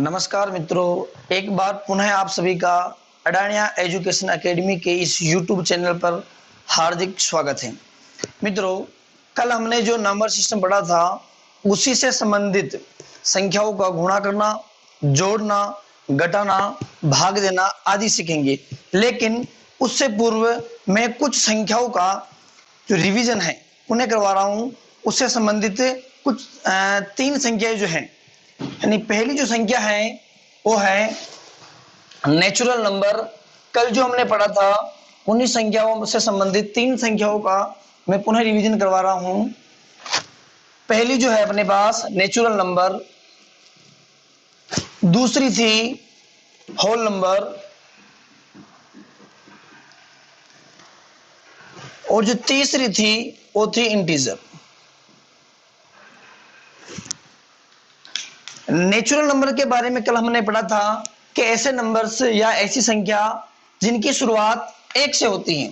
नमस्कार मित्रों, एक बार पुनः आप सभी का अडानिया एजुकेशन एकेडमी के इस YouTube चैनल पर हार्दिक स्वागत है। मित्रों, कल हमने जो नंबर सिस्टम पढ़ा था उसी से संबंधित संख्याओं का गुणा करना, जोड़ना, घटाना, भाग देना आदि सीखेंगे। लेकिन उससे पूर्व मैं कुछ संख्याओं का जो रिवीजन है उन्हें करवा रहा हूँ। उससे संबंधित कुछ तीन संख्याएं जो हैं, यानी पहली जो संख्या है वो है नेचुरल नंबर। कल जो हमने पढ़ा था उन्हीं संख्याओं से संबंधित तीन संख्याओं का मैं पुनः रिवीजन करवा रहा हूं। पहली जो है अपने पास नेचुरल नंबर, दूसरी थी होल नंबर और जो तीसरी थी वो थी इंटीजर। नेचुरल नंबर के बारे में कल हमने पढ़ा था कि ऐसे नंबर्स या ऐसी संख्या जिनकी शुरुआत एक से होती है,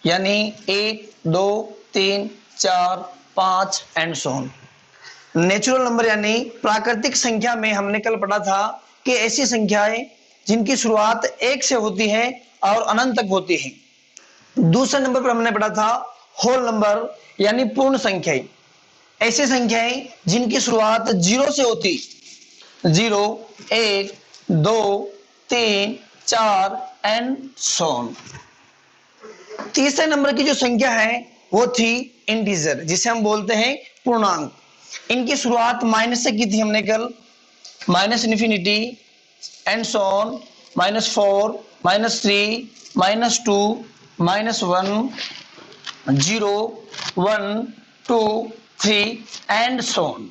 यानी 1, 2, 3, 4, 5 and so on. Natural number यानी प्राकृतिक संख्या में हमने कल पढ़ा था कि ऐसी संख्याएं जिनकी शुरुआत एक से होती है और अनंत तक होती है। दूसरे नंबर पर हमने पढ़ा था होल नंबर यानी पूर्ण संख्याएं, ऐसी संख्याएं जिनकी शुरुआत 0 से होती, 0, 1, 2, 3, 4 एंड सो ऑन। तीसरे नंबर की जो संख्या है वो थी इंटीजर, जिसे हम बोलते हैं पूर्णांक। इनकी शुरुआत माइनस से की थी हमने कल, minus infinity and so on, -4, -3, -2, -1, 0, 1, 2, 3 and so on.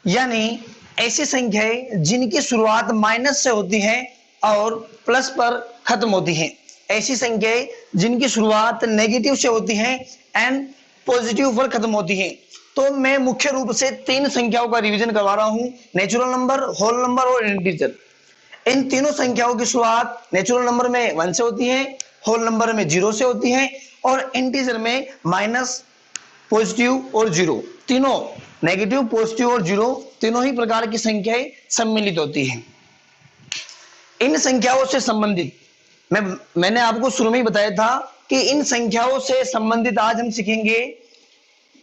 यानी ऐसी संख्याएं जिनकी शुरुआत माइनस से होती है और प्लस पर खत्म होती है, ऐसी संख्याएं जिनकी शुरुआत नेगेटिव से होती है एंड पॉजिटिव पर खत्म होती है। तो मैं मुख्य रूप से तीन संख्याओं का रिवीजन करवा रहा हूं, नेचुरल नंबर, होल नंबर और इंटीजर। इन तीनों संख्याओं की शुरुआत नेचुरल नंबर में 1 से होती है, होल नंबर में 0 से होती है और इंटीजर में माइनस, पॉजिटिव और 0, तीनों नेगेटिव, पॉजिटिव और 0 तीनों ही प्रकार की संख्याएं सम्मिलित होती हैं। इन संख्याओं से संबंधित मैंने आपको शुरू में ही बताया था कि इन संख्याओं से संबंधित आज हम सीखेंगे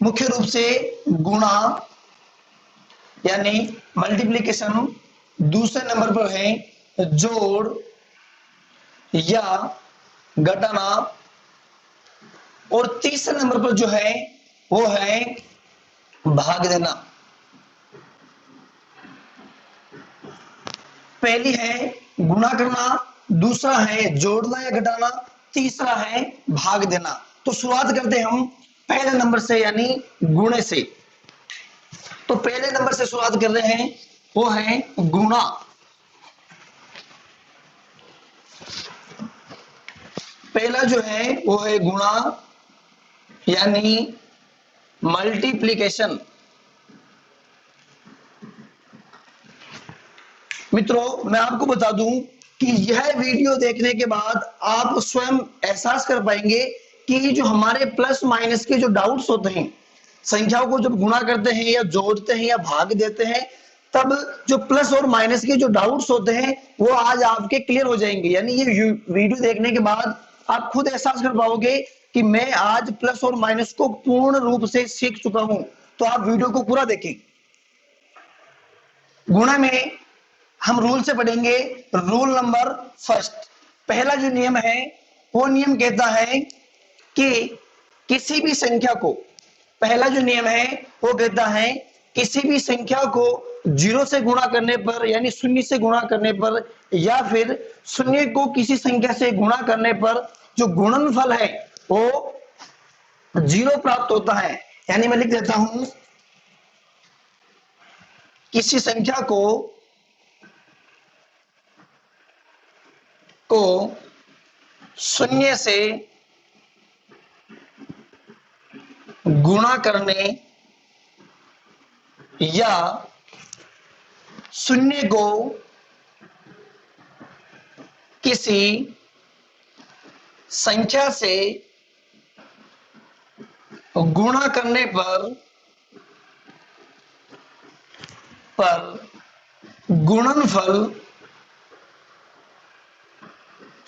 मुख्य रूप से गुणा यानी मल्टीप्लिकेशन, दूसरे नंबर पर है जोड़ या घटाना और तीसरे नंबर पर जो है वो है भाग देना। पहली है गुणा करना, दूसरा है जोड़ना या घटाना, तीसरा है भाग देना। तो शुरुआत करते हैं हम पहले नंबर से यानी गुणे से। तो पहले नंबर से शुरुआत कर रहे हैं, वो है गुणा। पहला जो है वो है गुणा यानी मल्टीप्लिकेशन। मित्रों, मैं आपको बता दूं कि यह वीडियो देखने के बाद आप स्वयं एहसास कर पाएंगे कि जो हमारे प्लस माइनस के जो डाउट्स होते हैं, संख्याओं को जब गुणा करते हैं या जोड़ते हैं या भाग देते हैं, तब जो प्लस और माइनस के जो डाउट्स होते हैं वो आज आपके क्लियर हो जाएंगे। यानी ये वीडियो देखने के बाद आप खुद एहसास कर पाओगे कि मैं आज प्लस और माइनस को पूर्ण रूप से सीख चुका हूं। तो आप वीडियो को पूरा देखें। गुणा में हम रूल से पढ़ेंगे। रूल नंबर फर्स्ट, पहला जो नियम है वो नियम कहता है कि किसी भी संख्या को, पहला जो नियम है वो कहता है किसी भी संख्या को 0 से गुणा करने पर यानी शून्य से गुणा करने पर या फिर शून्य को किसी संख्या से गुणा करने पर जो गुणनफल है वो 0 प्राप्त होता है। यानी मैं लिख देता हूं, किसी संख्या को शून्य से गुणा करने या शून्य को किसी संख्या से गुणा करने पर पर गुणनफल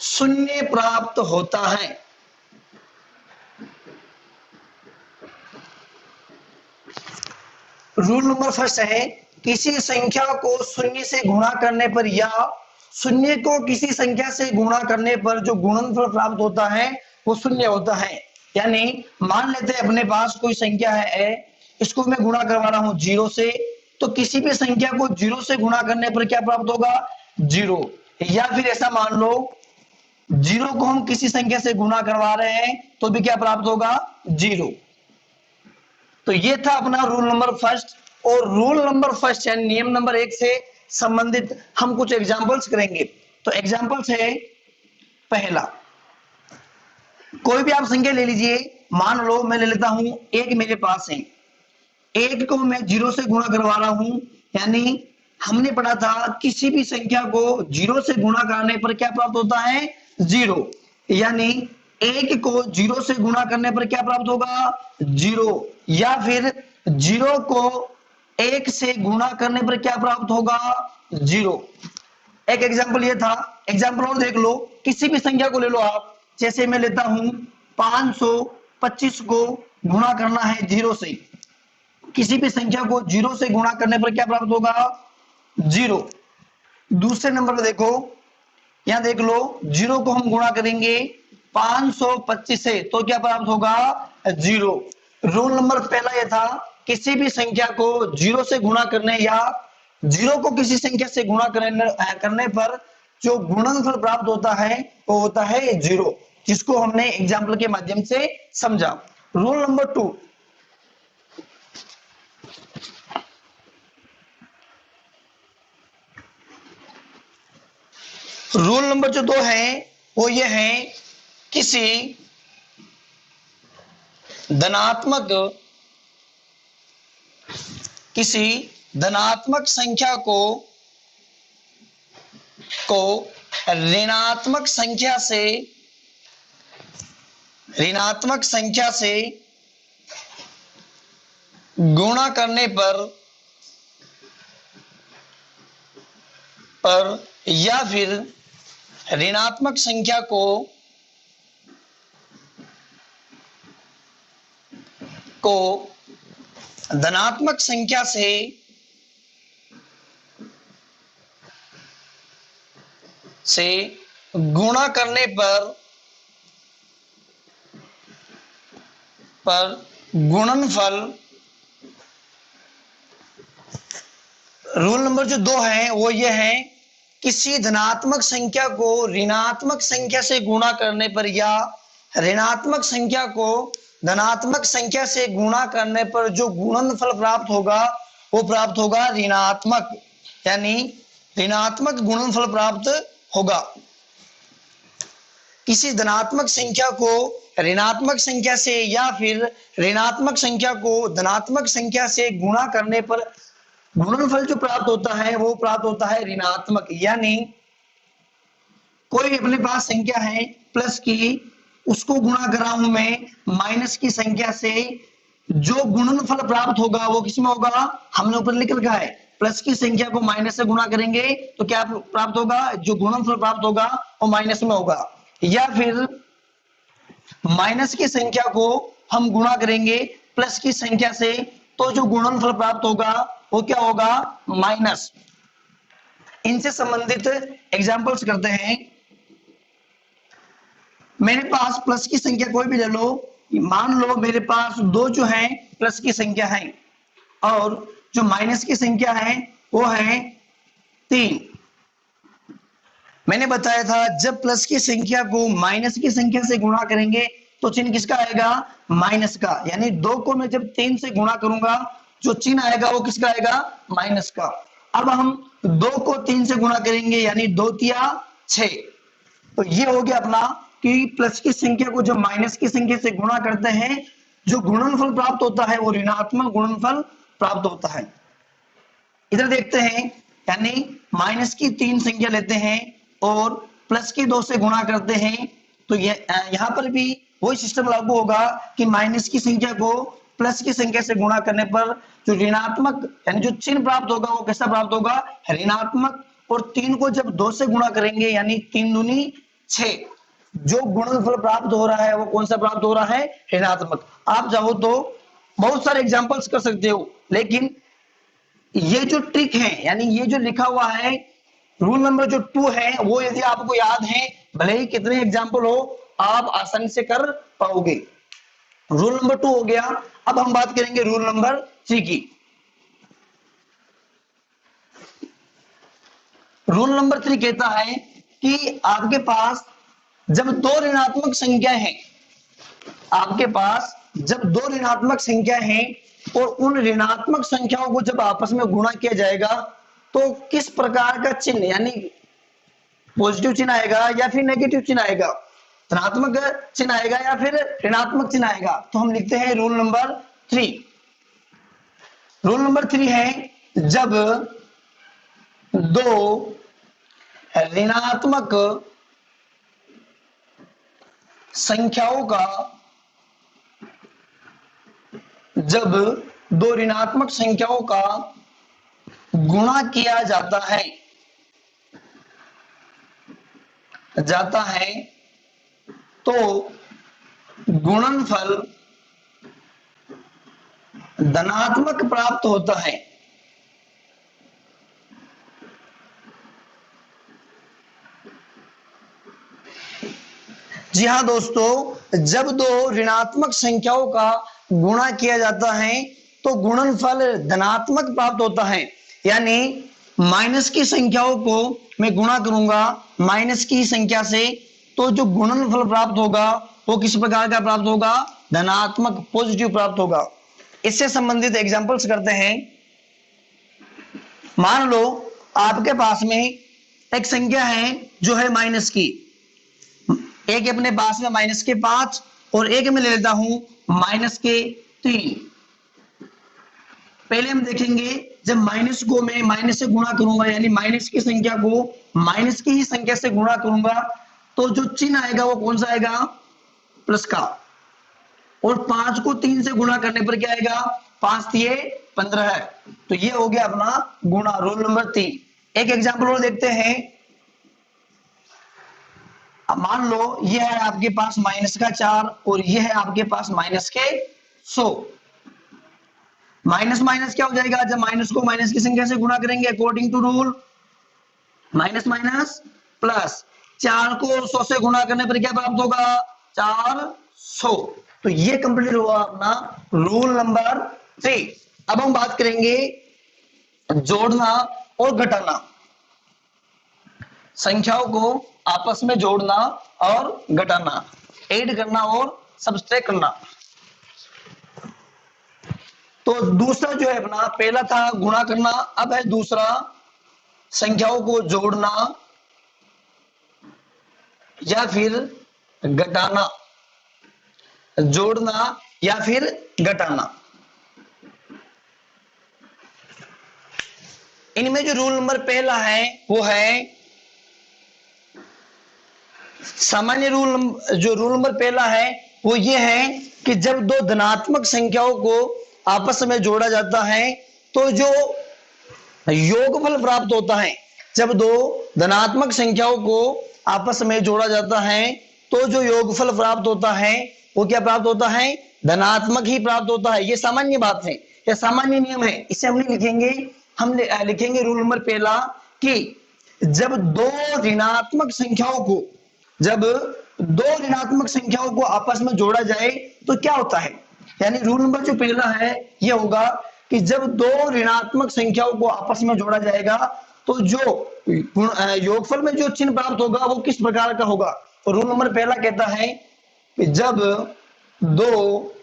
शून्य प्राप्त होता है। रूल नंबर फर्स्ट है, किसी संख्या को शून्य से गुणा करने पर या शून्य को किसी संख्या से गुणा करने पर जो गुणनफल प्राप्त होता है वो शून्य होता है। यानी मान लेते हैं अपने पास कोई संख्या है a, इसको मैं गुणा करवा रहा हूं 0 से, तो किसी भी संख्या को 0 से गुणा करने पर क्या प्राप्त होगा? 0। या फिर ऐसा मान लो 0 को हम किसी संख्या से गुणा करवा रहे हैं तो भी क्या प्राप्त होगा? 0। तो ये था अपना रूल नंबर फर्स्ट। और रूल नंबर फर्स्ट यानी नियम नंबर 1 से संबंधित हम कुछ एग्जांपल्स करेंगे। तो एग्जांपल्स है, पहला, कोई भी आप संख्या ले लीजिए, मान लो मैं ले लेता हूं 1 मेरे पास है, 1 को मैं 0 से गुणा करवा रहा हूं, यानी हमने पढ़ा था किसी भी संख्या को 0 से गुणा करने पर क्या प्राप्त होता है? 0। यानी 1 को 0 से गुणा करने पर क्या प्राप्त होगा? 0। या फिर 0 को 1 से गुणा करने पर क्या प्राप्त होगा? 0। एक एग्जांपल ये था। एग्जांपल और देख लो, किसी भी संख्या को ले लो आप, जैसे मैं लेता हूं 525 को गुणा करना है 0 से, किसी भी संख्या को 0 से गुणा करने पर क्या प्राप्त होगा? 0। दूसरे नंबर पर देखो, यहां देख लो 0 को हम गुणा करेंगे 525 से तो क्या प्राप्त होगा? 0। रूल नंबर पहला यह था, किसी भी संख्या को 0 से गुणा करने या 0 को किसी संख्या से गुणा करने पर जो गुणनफल प्राप्त होता है वो होता है 0, जिसको हमने एग्जाम्पल के माध्यम से समझा। रूल नंबर 2, रूल नंबर जो 2 है वो ये है, किसी धनात्मक संख्या को ऋणात्मक संख्या से गुणा करने पर या फिर ऋणात्मक संख्या को धनात्मक संख्या से गुणा करने पर गुणनफल। रूल नंबर जो 2 है वो ये है, किसी धनात्मक संख्या को ऋणात्मक संख्या से गुणा करने पर या ऋणात्मक संख्या को धनात्मक संख्या से गुणा करने पर जो गुणनफल प्राप्त होगा वो प्राप्त होगा ऋणात्मक, यानी ऋणात्मक गुणनफल प्राप्त होगा। किसी धनात्मक संख्या को ऋणात्मक संख्या से या फिर ऋणात्मक संख्या को धनात्मक संख्या से गुणा करने पर गुणनफल जो प्राप्त होता है वो प्राप्त होता है ऋणात्मक। यानी कोई अपने पास संख्या है प्लस की, उसको गुणा कर रहा हूं मैं माइनस की संख्या से, जो गुणनफल प्राप्त होगा वो किसमें होगा? हमने ऊपर लिख रखा है, प्लस की संख्या को माइनस से गुणा करेंगे तो क्या प्राप्त होगा? जो गुणनफल प्राप्त होगा वो माइनस में होगा। या फिर माइनस की संख्या को हम गुणा करेंगे प्लस की संख्या से तो जो गुणनफल प्राप्त होगा वो क्या होगा? माइनस। इनसे संबंधित एग्जांपल्स करते हैं। मेरे पास प्लस की संख्या कोई भी ले लो, मान लो मेरे पास 2 जो है प्लस की संख्या है और जो माइनस की संख्या है वो है 3। मैंने बताया था जब प्लस की संख्या को माइनस की संख्या से गुणा करेंगे तो चिन्ह किसका आएगा? माइनस का। यानी 2 को मैं जब 3 से गुणा करूंगा जो चिन्ह आएगा वो किसका आएगा? माइनस का। अब हम 2 को 3 से गुणा करेंगे यानी 2 तिया 6। तो ये हो गया अपना कि प्लस की संख्या को जब माइनस की संख्या से गुणा करते हैं जो गुणनफल प्राप्त होता है वो ऋणात्मक गुणनफल प्राप्त होता है। इधर देखते हैं, यानी माइनस की 3 संख्या लेते हैं और प्लस की 2 से गुणा करते हैं तो ये यहां पर भी वही सिस्टम लागू होगा कि माइनस की संख्या को प्लस की संख्या से गुणा करने पर जो ऋणात्मक यानी जो चिन्ह प्राप्त होगा वो कैसा प्राप्त होगा, ऋणात्मक। और 3 को जब 2 से गुणा करेंगे यानी 3 दूनी 6, जो गुणनफल प्राप्त हो रहा है वो कौन सा प्राप्त हो रहा है, ऋणात्मक। आप चाहो तो बहुत सारे एग्जांपल्स कर सकते हो, लेकिन ये जो ट्रिक है यानी ये जो लिखा हुआ है रूल नंबर जो 2 है वो यदि आपको याद है, भले ही कितने एग्जांपल हो आप आसानी से कर पाओगे। रूल नंबर 2 हो गया। अब हम बात करेंगे रूल नंबर 3 की। रूल नंबर 3 कहता है कि आपके पास जब दो ऋणात्मक संख्या है, आपके पास जब दो ऋणात्मक संख्या है और उन ऋणात्मक संख्याओं को जब आपस में गुणा किया जाएगा तो किस प्रकार का चिन्ह यानी पॉजिटिव चिन्ह आएगा या फिर नेगेटिव चिन्ह आएगा, धनात्मक चिन्ह आएगा या फिर ऋणात्मक चिन्ह आएगा। तो हम लिखते हैं रूल नंबर 3। रूल नंबर 3 है जब दो ऋणात्मक संख्याओं का जब दो ऋणात्मक संख्याओं का गुणा किया जाता है तो गुणनफल धनात्मक प्राप्त होता है। जी हाँ दोस्तों, जब दो ऋणात्मक संख्याओं का गुणा किया जाता है तो गुणनफल धनात्मक प्राप्त होता है। यानी माइनस की संख्याओं को मैं गुणा करूंगा माइनस की संख्या से, तो जो गुणनफल प्राप्त होगा वो किस प्रकार का प्राप्त होगा, धनात्मक पॉजिटिव प्राप्त होगा। इससे संबंधित एग्जांपल्स करते हैं। मान लो आपके पास में एक संख्या है जो है माइनस की, एक अपने पास में माइनस के 5 और एक में ले लेता हूं माइनस के 3। पहले हम देखेंगे जब माइनस को मैं माइनस से गुणा करूंगा यानी माइनस की संख्या को माइनस की ही संख्या से गुणा करूंगा तो जो चिन्ह आएगा वो कौन सा आएगा, प्लस का। और 5 को 3 से गुणा करने पर क्या आएगा, 5 तिये 15 है। तो ये हो गया अपना गुणा, रूल नंबर 3। एक एग्जाम्पल और देखते हैं। अब मान लो ये है आपके पास माइनस का 4 और ये है आपके पास माइनस के 100। माइनस माइनस क्या हो जाएगा, जब माइनस को माइनस की संख्या से गुणा करेंगे according to rule minus minus plus. 4 को 100 से गुणा करने पर क्या प्राप्त होगा, 400। तो ये कंप्लीट हुआ अपना रूल नंबर 3। अब हम बात करेंगे जोड़ना और घटाना, संख्याओं को आपस में जोड़ना और घटाना, ऐड करना और सबट्रैक्ट करना। तो दूसरा जो है अपना, पहला था गुणा करना, अब है दूसरा संख्याओं को जोड़ना या फिर घटाना, जोड़ना या फिर घटाना। इनमें जो रूल नंबर पहला है वो है सामान्य रूल। जो रूल नंबर पहला है वो ये है कि जब दो धनात्मक संख्याओं को आपस में जोड़ा जाता है तो जो योगफल प्राप्त होता है, जब दो धनात्मक संख्याओं को आपस में जोड़ा जाता है तो जो योगफल प्राप्त होता है वो क्या प्राप्त होता है, धनात्मक ही प्राप्त होता है। ये सामान्य बात है, ये सामान्य नियम है। इसे हम लिखेंगे, हम लिखेंगे रूल नंबर पहला कि जब दो ऋणात्मक संख्याओं को, जब दो ऋणात्मक संख्याओं को आपस में जोड़ा जाए तो क्या होता है। यानी रूल नंबर जो पहला है ये होगा कि जब दो ऋणात्मक संख्याओं को आपस में जोड़ा जाएगा तो जो योगफल में जो चिन्ह प्राप्त होगा वो किस प्रकार का होगा। तो रूल नंबर पहला कहता है कि जब दो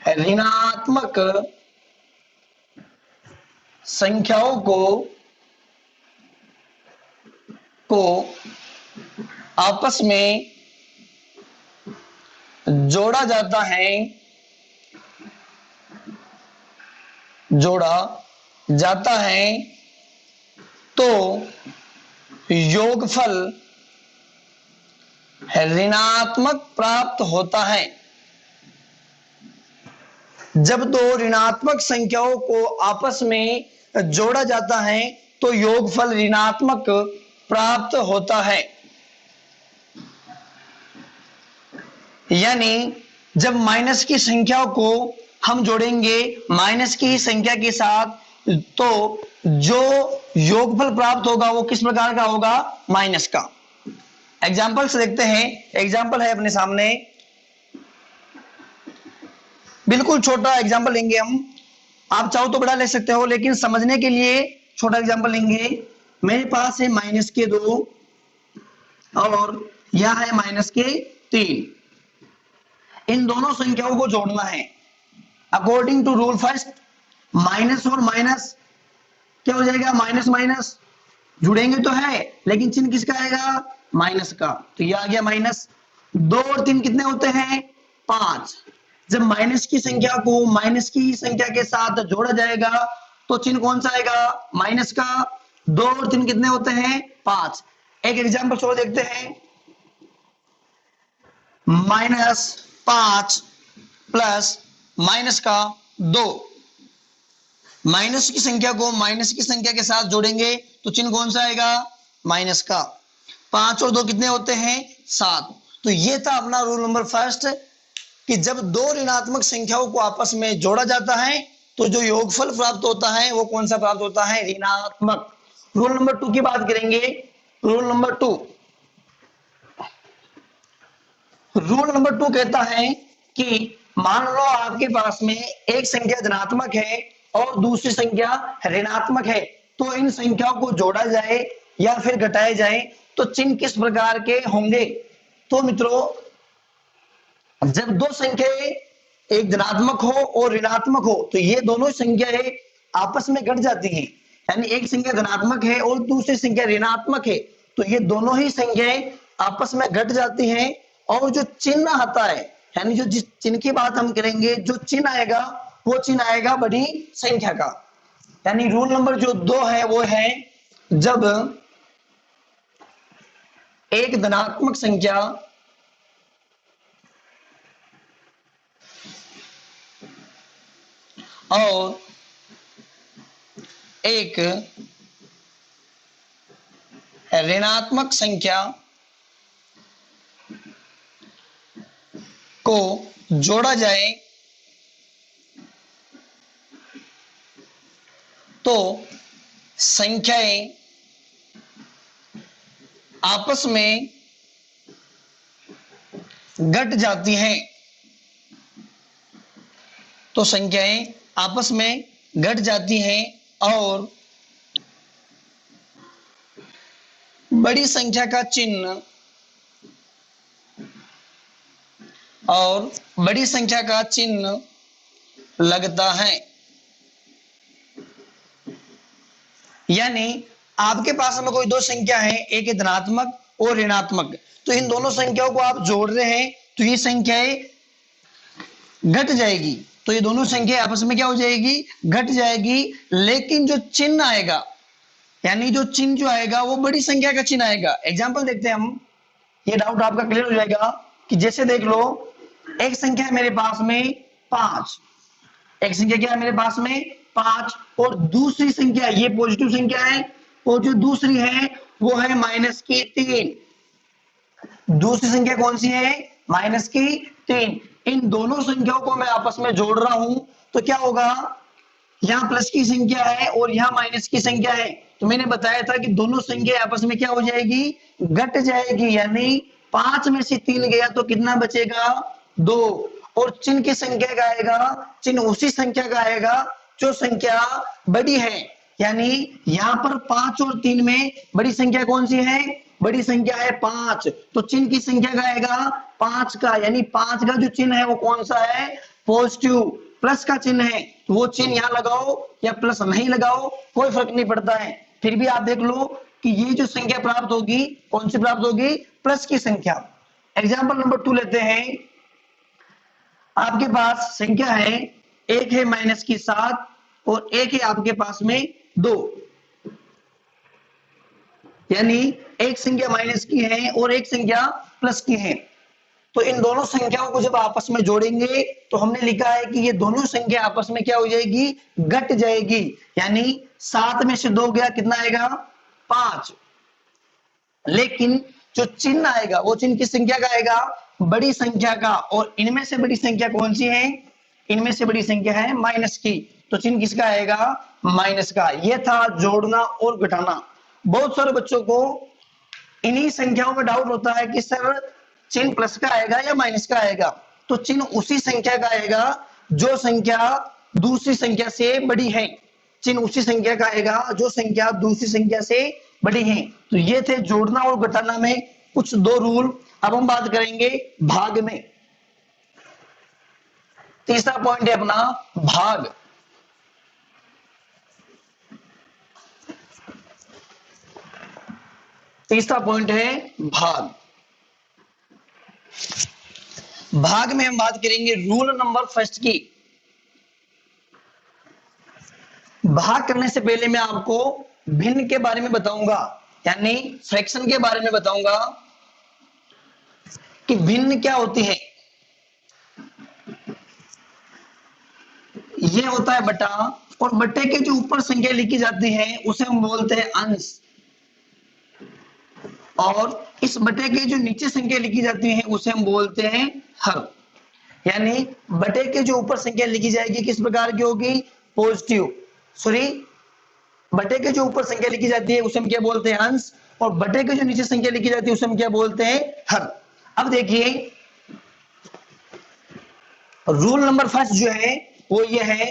ऋणात्मक संख्याओं को आपस में जोड़ा जाता है, तो योगफल ऋणात्मक प्राप्त होता है। जब दो ऋणात्मक संख्याओं को आपस में जोड़ा जाता है तो योगफल ऋणात्मक प्राप्त होता है। यानी जब माइनस की संख्याओं को हम जोड़ेंगे माइनस की संख्या के साथ तो जो योगफल प्राप्त होगा वो किस प्रकार का होगा, माइनस का। एग्जाम्पल से देखते हैं। एग्जाम्पल है अपने सामने, बिल्कुल छोटा एग्जाम्पल लेंगे हम, आप चाहो तो बड़ा ले सकते हो लेकिन समझने के लिए छोटा एग्जाम्पल लेंगे। मेरे पास है माइनस के 2 और यह है माइनस के 3। इन दोनों संख्याओं को जोड़ना है according to rule first. Minus और माइनस क्या हो जाएगा, माइनस माइनस जुड़ेंगे तो है लेकिन चिन्ह किसका आएगा, माइनस का। तो ये आ गया माइनस। 2 और 3 कितने होते हैं, 5। जब माइनस की संख्या को माइनस की संख्या के साथ जोड़ा जाएगा तो चिन्ह कौन सा आएगा, माइनस का। 2 और 3 कितने होते हैं, 5। एक एग्जाम्पल छोड़ देखते हैं। -5 प्लस माइनस का 2। माइनस की संख्या को माइनस की संख्या के साथ जोड़ेंगे तो चिन्ह कौन सा आएगा, माइनस का। 5 और 2 कितने होते हैं, 7। तो ये था अपना रूल नंबर फर्स्ट कि जब दो ऋणात्मक संख्याओं को आपस में जोड़ा जाता है तो जो योगफल प्राप्त होता है वो कौन सा प्राप्त होता है, ऋणात्मक। रूल नंबर 2 की बात करेंगे। रूल नंबर 2 कहता है कि मान लो आपके पास में एक संख्या धनात्मक है और दूसरी संख्या ऋणात्मक है, तो इन संख्याओं को जोड़ा जाए या फिर घटाया जाए तो चिन्ह किस प्रकार के होंगे। तो मित्रों जब दो संख्याएं एक धनात्मक हो और ऋणात्मक हो तो ये दोनों संख्याएं आपस में घट जाती हैं। यानी एक संख्या धनात्मक है और दूसरी संख्या ऋणात्मक है तो ये दोनों ही संख्याएं आपस में घट जाती हैं और जो चिन्ह आता है, यानी जो जिस चिन्ह की बात हम करेंगे, जो चिन्ह आएगा वो चिन्ह आएगा बड़ी संख्या का। यानी रूल नंबर जो 2 है वो है जब एक धनात्मक संख्या और एक ऋणात्मक संख्या को जोड़ा जाए तो संख्याएं आपस में घट जाती हैं। तो संख्याएं आपस में घट जाती हैं और बड़ी संख्या का चिन्ह लगता है। यानी आपके पास में कोई दो संख्या है, एक है धनात्मक और ऋणात्मक, तो इन दोनों संख्याओं को आप जोड़ रहे हैं तो ये संख्याएं घट जाएगी। तो ये दोनों संख्या आपस में क्या हो जाएगी, घट जाएगी। लेकिन जो चिन्ह आएगा, यानी जो चिन्ह जो आएगा वो बड़ी संख्या का चिन्ह आएगा। एग्जांपल देखते हैं हम, ये डाउट आपका क्लियर हो जाएगा कि जैसे देख लो एक संख्या है मेरे पास में 5, एक संख्या क्या है मेरे पास में 5 और दूसरी संख्या ये पॉजिटिव संख्या है और जो दूसरी है वो है माइनस की 3। दूसरी संख्या कौन सी है, माइनस की 3। इन दोनों संख्याओं को मैं आपस में जोड़ रहा हूं तो क्या होगा, यहाँ प्लस की संख्या है और यहाँ माइनस की संख्या है। तो मैंने बताया था कि दोनों संख्या आपस में क्या हो जाएगी, घट जाएगी। यानी 5 में से 3 गया तो कितना बचेगा, 2। और चिन्ह की संख्या का आएगा, चिन्ह उसी संख्या का आएगा जो संख्या बड़ी है। यानी यहाँ पर 5 और 3 में बड़ी संख्या कौन सी है, बड़ी संख्या है 5, तो चिन्ह की संख्या का आएगा 5 का। यानी 5 का जो चिन्ह है वो कौन सा है, पॉजिटिव, प्लस का चिन्ह है। तो वो चिन्ह यहाँ लगाओ या प्लस नहीं लगाओ कोई फर्क नहीं पड़ता है। फिर भी आप देख लो कि ये जो संख्या प्राप्त होगी कौन सी प्राप्त होगी, प्लस की संख्या। एग्जाम्पल नंबर 2 लेते हैं। आपके पास संख्या है, एक है माइनस की 7 और एक है आपके पास में 2। यानी एक संख्या माइनस की है और एक संख्या प्लस की है। तो इन दोनों संख्याओं को जब आपस में जोड़ेंगे तो हमने लिखा है कि ये दोनों संख्या आपस में क्या हो जाएगी, घट जाएगी। यानी 7 में से 2 गया, कितना आएगा, 5। लेकिन जो चिन्ह आएगा वो चिन्ह किस संख्या का आएगा, बड़ी संख्या का। और इनमें से बड़ी संख्या कौन सी है, इनमें से बड़ी संख्या है माइनस की। तो चिन्ह किसका आएगा, माइनस का। यह था जोड़ना और घटाना। बहुत सारे बच्चों को इन्हीं संख्याओं में डाउट होता है कि सर चिन्ह प्लस का आएगा या माइनस का आएगा। तो चिन्ह उसी संख्या का आएगा जो संख्या दूसरी संख्या से बड़ी है। चिन्ह उसी संख्या का आएगा जो संख्या दूसरी संख्या से बड़ी है। तो ये थे जोड़ना और घटाना में कुछ 2 रूल। अब हम बात करेंगे भाग में। तीसरा पॉइंट है अपना भाग। तीसरा पॉइंट है भाग। भाग में हम बात करेंगे रूल नंबर फर्स्ट की। भाग करने से पहले मैं आपको भिन्न के बारे में बताऊंगा, यानी फ्रैक्शन के बारे में बताऊंगा कि भिन्न क्या होती है। ये होता है बटा, और बटे के जो ऊपर संख्या लिखी जाती है उसे हम बोलते हैं अंश, और इस बटे के जो नीचे संख्या लिखी जाती है उसे हम बोलते हैं हर। यानी बटे के जो ऊपर संख्या लिखी जाएगी किस प्रकार की होगी, पॉजिटिव। सॉरी, बटे के जो ऊपर संख्या लिखी जाती है उसे हम क्या बोलते हैं, अंश। और बटे के जो नीचे संख्या लिखी जाती है उसे हम क्या बोलते हैं, हर। अब देखिए रूल नंबर फर्स्ट जो है वो ये है,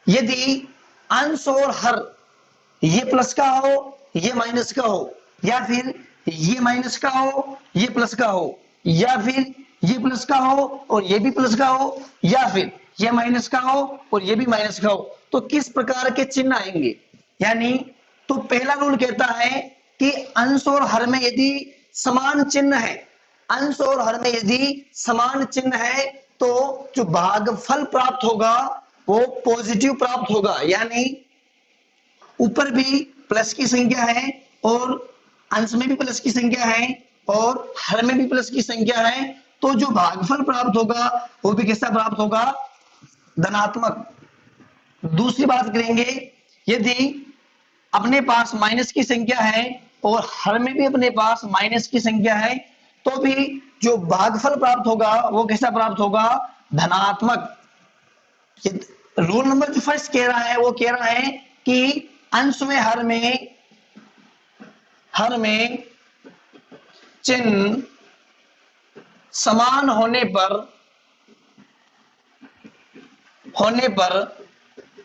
यदि अंश और हर ये प्लस का हो, ये माइनस का हो, या फिर ये माइनस का हो, ये प्लस का हो, या फिर ये प्लस का हो और ये भी प्लस का हो, या फिर ये माइनस का हो और ये भी माइनस का हो, तो किस प्रकार के चिन्ह आएंगे। यानी तो पहला रूल कहता है कि अंश और हर में यदि समान चिन्ह है, अंश और हर में यदि समान चिन्ह है तो जो भागफल प्राप्त होगा वो पॉजिटिव प्राप्त होगा। यानी ऊपर भी प्लस की संख्या है और अंश में भी प्लस की संख्या है और हर में भी प्लस की संख्या है, तो जो भागफल प्राप्त होगा वो भी कैसा प्राप्त होगा, धनात्मक। दूसरी बात करेंगे, यदि अपने पास माइनस की संख्या है और हर में भी अपने पास माइनस की संख्या है तो भी जो भागफल प्राप्त होगा वो कैसा प्राप्त होगा, धनात्मक। रूल नंबर जो फर्स्ट कह रहा है वो कह रहा है कि अंश में हर में चिन्ह समान होने पर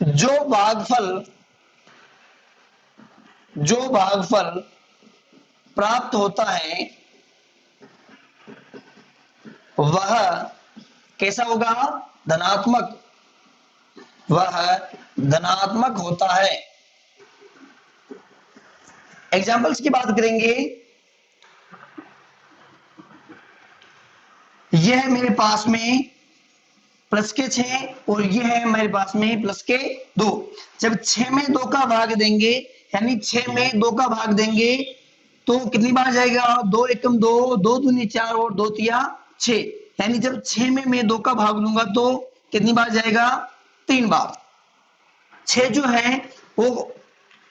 जो भागफल प्राप्त होता है वह कैसा होगा, धनात्मक। वह धनात्मक होता है। एग्जाम्पल्स की बात करेंगे, यह है मेरे पास में प्लस के 6 और यह है मेरे पास में प्लस के 2। जब 6 में 2 का भाग देंगे, यानी 6 में 2 का भाग देंगे तो कितनी बार जाएगा, 2 एकम 2, 2 दूनी 4 और 2 तिया 6। यानी जब 6 में मैं 2 का भाग लूंगा तो कितनी बार जाएगा, 3 बार। 6 जो है वो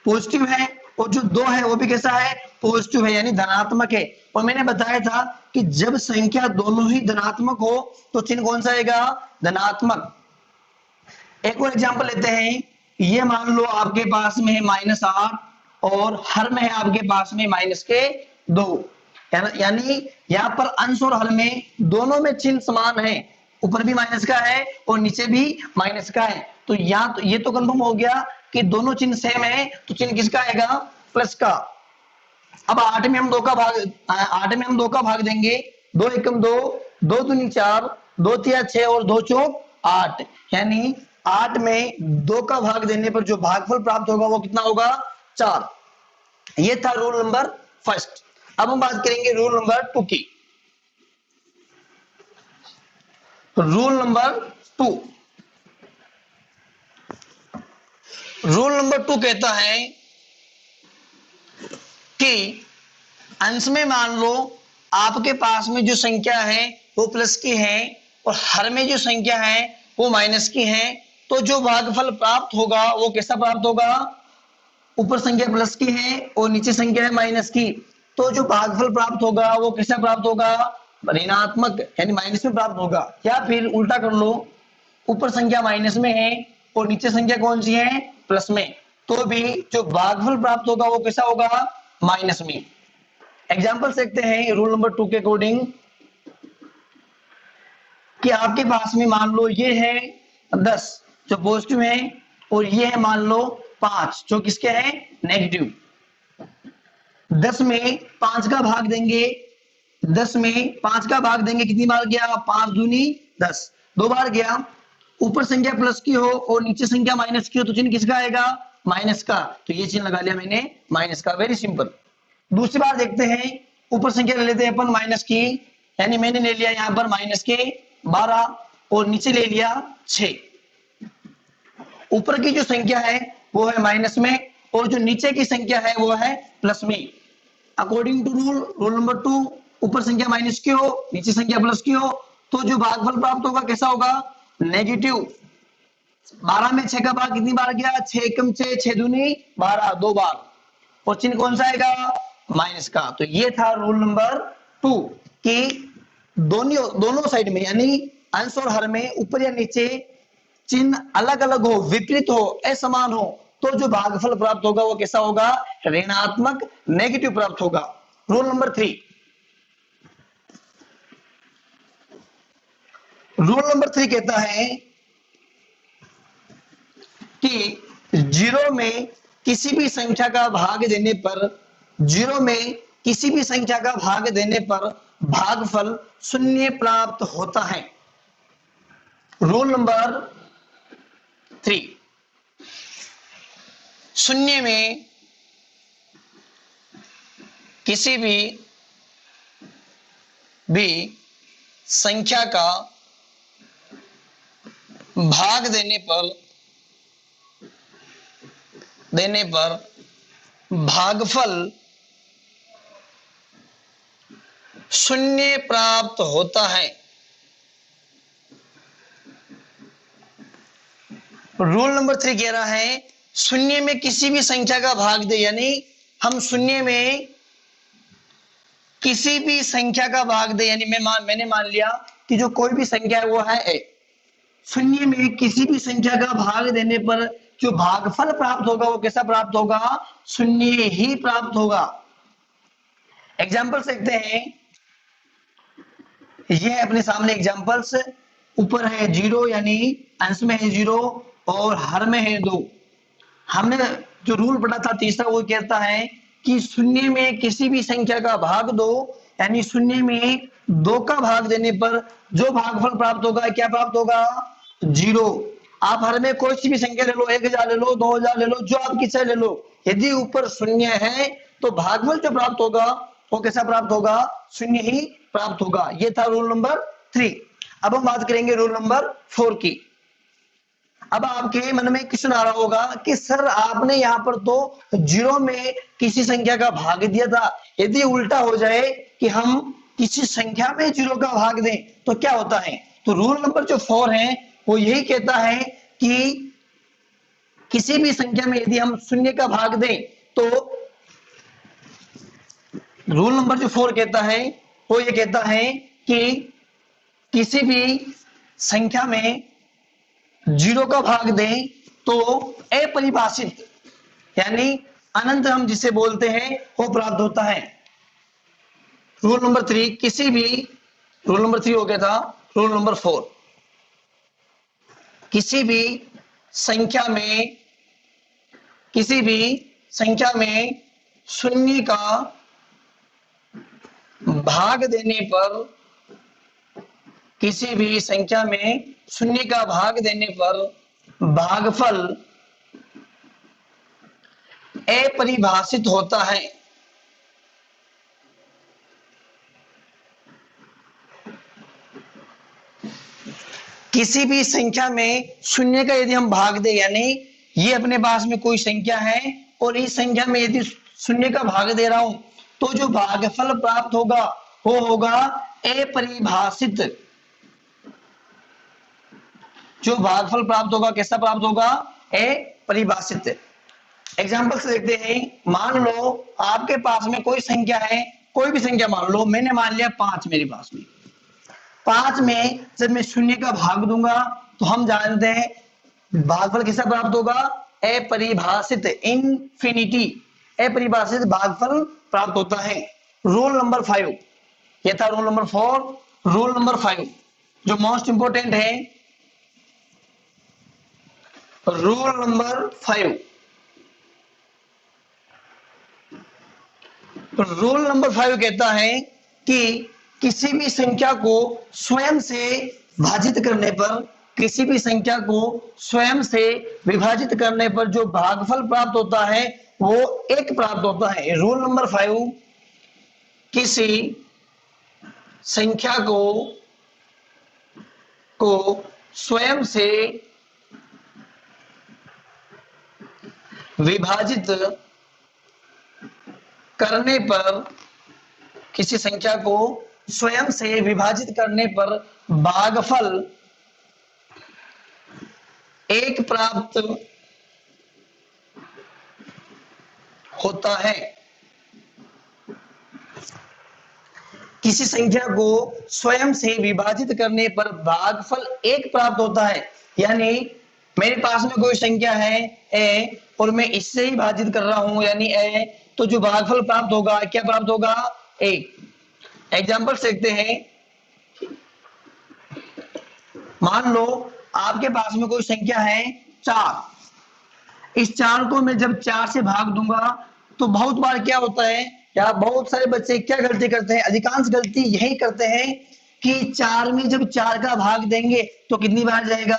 पॉजिटिव है और जो 2 है वो भी कैसा है, पॉजिटिव है, यानी धनात्मक है। और मैंने बताया था कि जब संख्या दोनों ही धनात्मक हो तो चिन्ह कौन सा आएगा, धनात्मक। एक और एग्जांपल लेते हैं, ये मान लो आपके पास में है -8 और हर में है आपके पास में -2। यानी यहाँ पर अंश और हर में दोनों में चिन्ह समान है, ऊपर भी माइनस का है और नीचे भी माइनस का है। तो यहाँ तो ये तो कंफर्म हो गया कि दोनों चिन्ह सेम है, तो चिन्ह किसका आएगा, प्लस का। अब 8 में हम 2 का भाग देंगे, 2 एकम 2, 2 दूनी 4, 2 तिया 6 और 2 चौक 8। यानी 8 में 2 का भाग देने पर जो भागफल प्राप्त होगा वो कितना होगा, 4। ये था रूल नंबर फर्स्ट। अब हम बात करेंगे रूल नंबर 2 की। रूल नंबर 2, रूल नंबर 2 कहता है कि अंश में मान लो आपके पास में जो संख्या है वो प्लस की है और हर में जो संख्या है वो माइनस की है, तो जो भागफल प्राप्त होगा वो कैसा प्राप्त होगा? ऊपर संख्या प्लस की है और नीचे संख्या है माइनस की, तो जो भागफल प्राप्त होगा वो कैसा प्राप्त होगा? ऋणात्मक यानी माइनस में प्राप्त होगा। या फिर उल्टा कर लो, ऊपर संख्या माइनस में है और नीचे संख्या कौन सी है? प्लस में, तो भी जो भागफल प्राप्त होगा वो कैसा होगा? माइनस में। एग्जाम्पल देखते हैं रूल नंबर 2 के अकॉर्डिंग कि आपके पास में मान लो ये है 10 जो पॉजिटिव है और ये है मान लो 5 जो किसके है? नेगेटिव। 10 में 5 का भाग देंगे, 10 में 5 का भाग देंगे, कितनी बार गया? 5 दूनी 10, 2 बार गया। ऊपर संख्या प्लस की हो और नीचे संख्या माइनस की हो तो चिन्ह किसका आएगा? माइनस का, तो ये चिन्ह लगा लिया मैंने माइनस का। Very simple. दूसरी बार देखते हैं, ऊपर संख्या ले लेते हैं अपन माइनस की, यानी मैंने ले लिया यहाँ पर माइनस के 12 और नीचे ले लिया 6। ऊपर की जो संख्या है वो है माइनस में और जो नीचे की संख्या है वो है प्लस में। अकॉर्डिंग टू रूल नंबर 2, ऊपर संख्या माइनस की हो नीचे संख्या प्लस की हो तो जो भागफल प्राप्त होगा कैसा होगा? नेगेटिव। 12 में 6 का भाग कितनी बार गया? 6 एकम 6, 6 दूनी 12, 2 बार, और चिन्ह कौन सा आएगा? माइनस का। तो ये था रूल नंबर 2 कि दोनों साइड में यानी अंश और हर में ऊपर या नीचे चिन्ह अलग अलग हो, विपरीत हो, असमान हो तो जो भागफल प्राप्त होगा वो कैसा होगा? ऋणात्मक, नेगेटिव प्राप्त होगा। रूल नंबर 3, रूल नंबर 3 कहता है कि जीरो में किसी भी संख्या का भाग देने पर, जीरो में किसी भी संख्या का भाग देने पर भागफल शून्य प्राप्त होता है। रूल नंबर 3, शून्य में किसी भी संख्या का भाग देने पर भागफल शून्य प्राप्त होता है। रूल नंबर 3 कह रहा है शून्य में किसी भी संख्या का भाग दे, यानी हम शून्य में किसी भी संख्या का भाग दे, यानी मैंने मान लिया कि जो कोई भी संख्या है वो है a, शून्य में किसी भी संख्या का भाग देने पर जो भागफल प्राप्त होगा वो कैसा प्राप्त होगा? शून्य ही प्राप्त होगा। एग्जाम्पल देखते हैं, ये है अपने सामने एग्जाम्पल्स। ऊपर है 0 यानी अंश में है 0 और हर में है 2। हमने जो रूल पढ़ा था तीसरा वो कहता है कि शून्य में किसी भी संख्या का भाग दो, यानी शून्य में 2 का भाग देने पर जो भागफल प्राप्त होगा क्या प्राप्त होगा? 0। आप हर में कोई सी भी संख्या ले लो, 1000 ले लो, 2000 ले लो, जो आपकी इच्छा ले लो, यदि ऊपर शून्य है तो भागफल जो प्राप्त होगा वो कैसा प्राप्त होगा? शून्य ही प्राप्त होगा। ये था रूल नंबर 3। अब हम बात करेंगे रूल नंबर 4 की। अब आपके मन में क्वेश्चन आ रहा होगा कि सर आपने यहाँ पर तो 0 में किसी संख्या का भाग दिया था, यदि उल्टा हो जाए कि हम किसी संख्या में 0 का भाग दें तो क्या होता है? तो रूल नंबर जो 4 है वो यही कहता है कि किसी भी संख्या में यदि हम शून्य का भाग दें तो रूल नंबर जो 4 कहता है वो ये कहता है कि किसी भी संख्या में 0 का भाग दें तो अपरिभाषित यानी अनंत हम जिसे बोलते हैं वो प्राप्त होता है। रूल नंबर 3 किसी भी, रूल नंबर 3 हो गया था। रूल नंबर 4 किसी भी संख्या में शून्य का भाग देने पर, किसी भी संख्या में शून्य का भाग देने पर भागफल अपरिभाषित होता है। किसी भी संख्या में शून्य का यदि हम भाग दे, यानी ये अपने पास में कोई संख्या है और इस संख्या में यदि शून्य का भाग दे रहा हूं तो जो भागफल प्राप्त होगा वो होगा अपरिभाषित। जो भागफल प्राप्त होगा कैसा प्राप्त होगा? अपरिभाषित। एग्जाम्पल से देखते हैं। मान लो आपके पास में कोई संख्या है, कोई भी संख्या मान लो, मैंने मान लिया 5 मेरे पास में। 5 में जब मैं शून्य का भाग दूंगा तो हम जानते हैं भागफल कैसा प्राप्त होगा? अपरिभाषित, इनफिनिटी, अपरिभाषित भागफल प्राप्त होता है। रूल नंबर 5, ये था रूल नंबर 4। रूल नंबर 5 जो मोस्ट इंपोर्टेंट है, रूल नंबर 5। रूल नंबर 5 कहता है कि किसी भी संख्या को स्वयं से भाजित करने पर, किसी भी संख्या को स्वयं से विभाजित करने पर जो भागफल प्राप्त होता है वो 1 प्राप्त होता है। रूल नंबर 5, किसी संख्या को स्वयं से विभाजित करने पर, किसी संख्या को स्वयं से विभाजित करने पर भागफल 1 प्राप्त होता है। किसी संख्या को स्वयं से विभाजित करने पर भागफल 1 प्राप्त होता है। यानी मेरे पास में कोई संख्या है a और मैं इससे ही भाजित कर रहा हूं यानी a, तो जो भागफल प्राप्त होगा क्या प्राप्त होगा? 1। एग्जाम्पल देखते हैं। मान लो आपके पास में कोई संख्या है 4। इस 4 को मैं जब 4 से भाग दूंगा तो बहुत बार क्या होता है, या बहुत सारे बच्चे क्या गलती करते हैं, अधिकांश गलती यही करते हैं कि 4 में जब 4 का भाग देंगे तो कितनी बार जाएगा?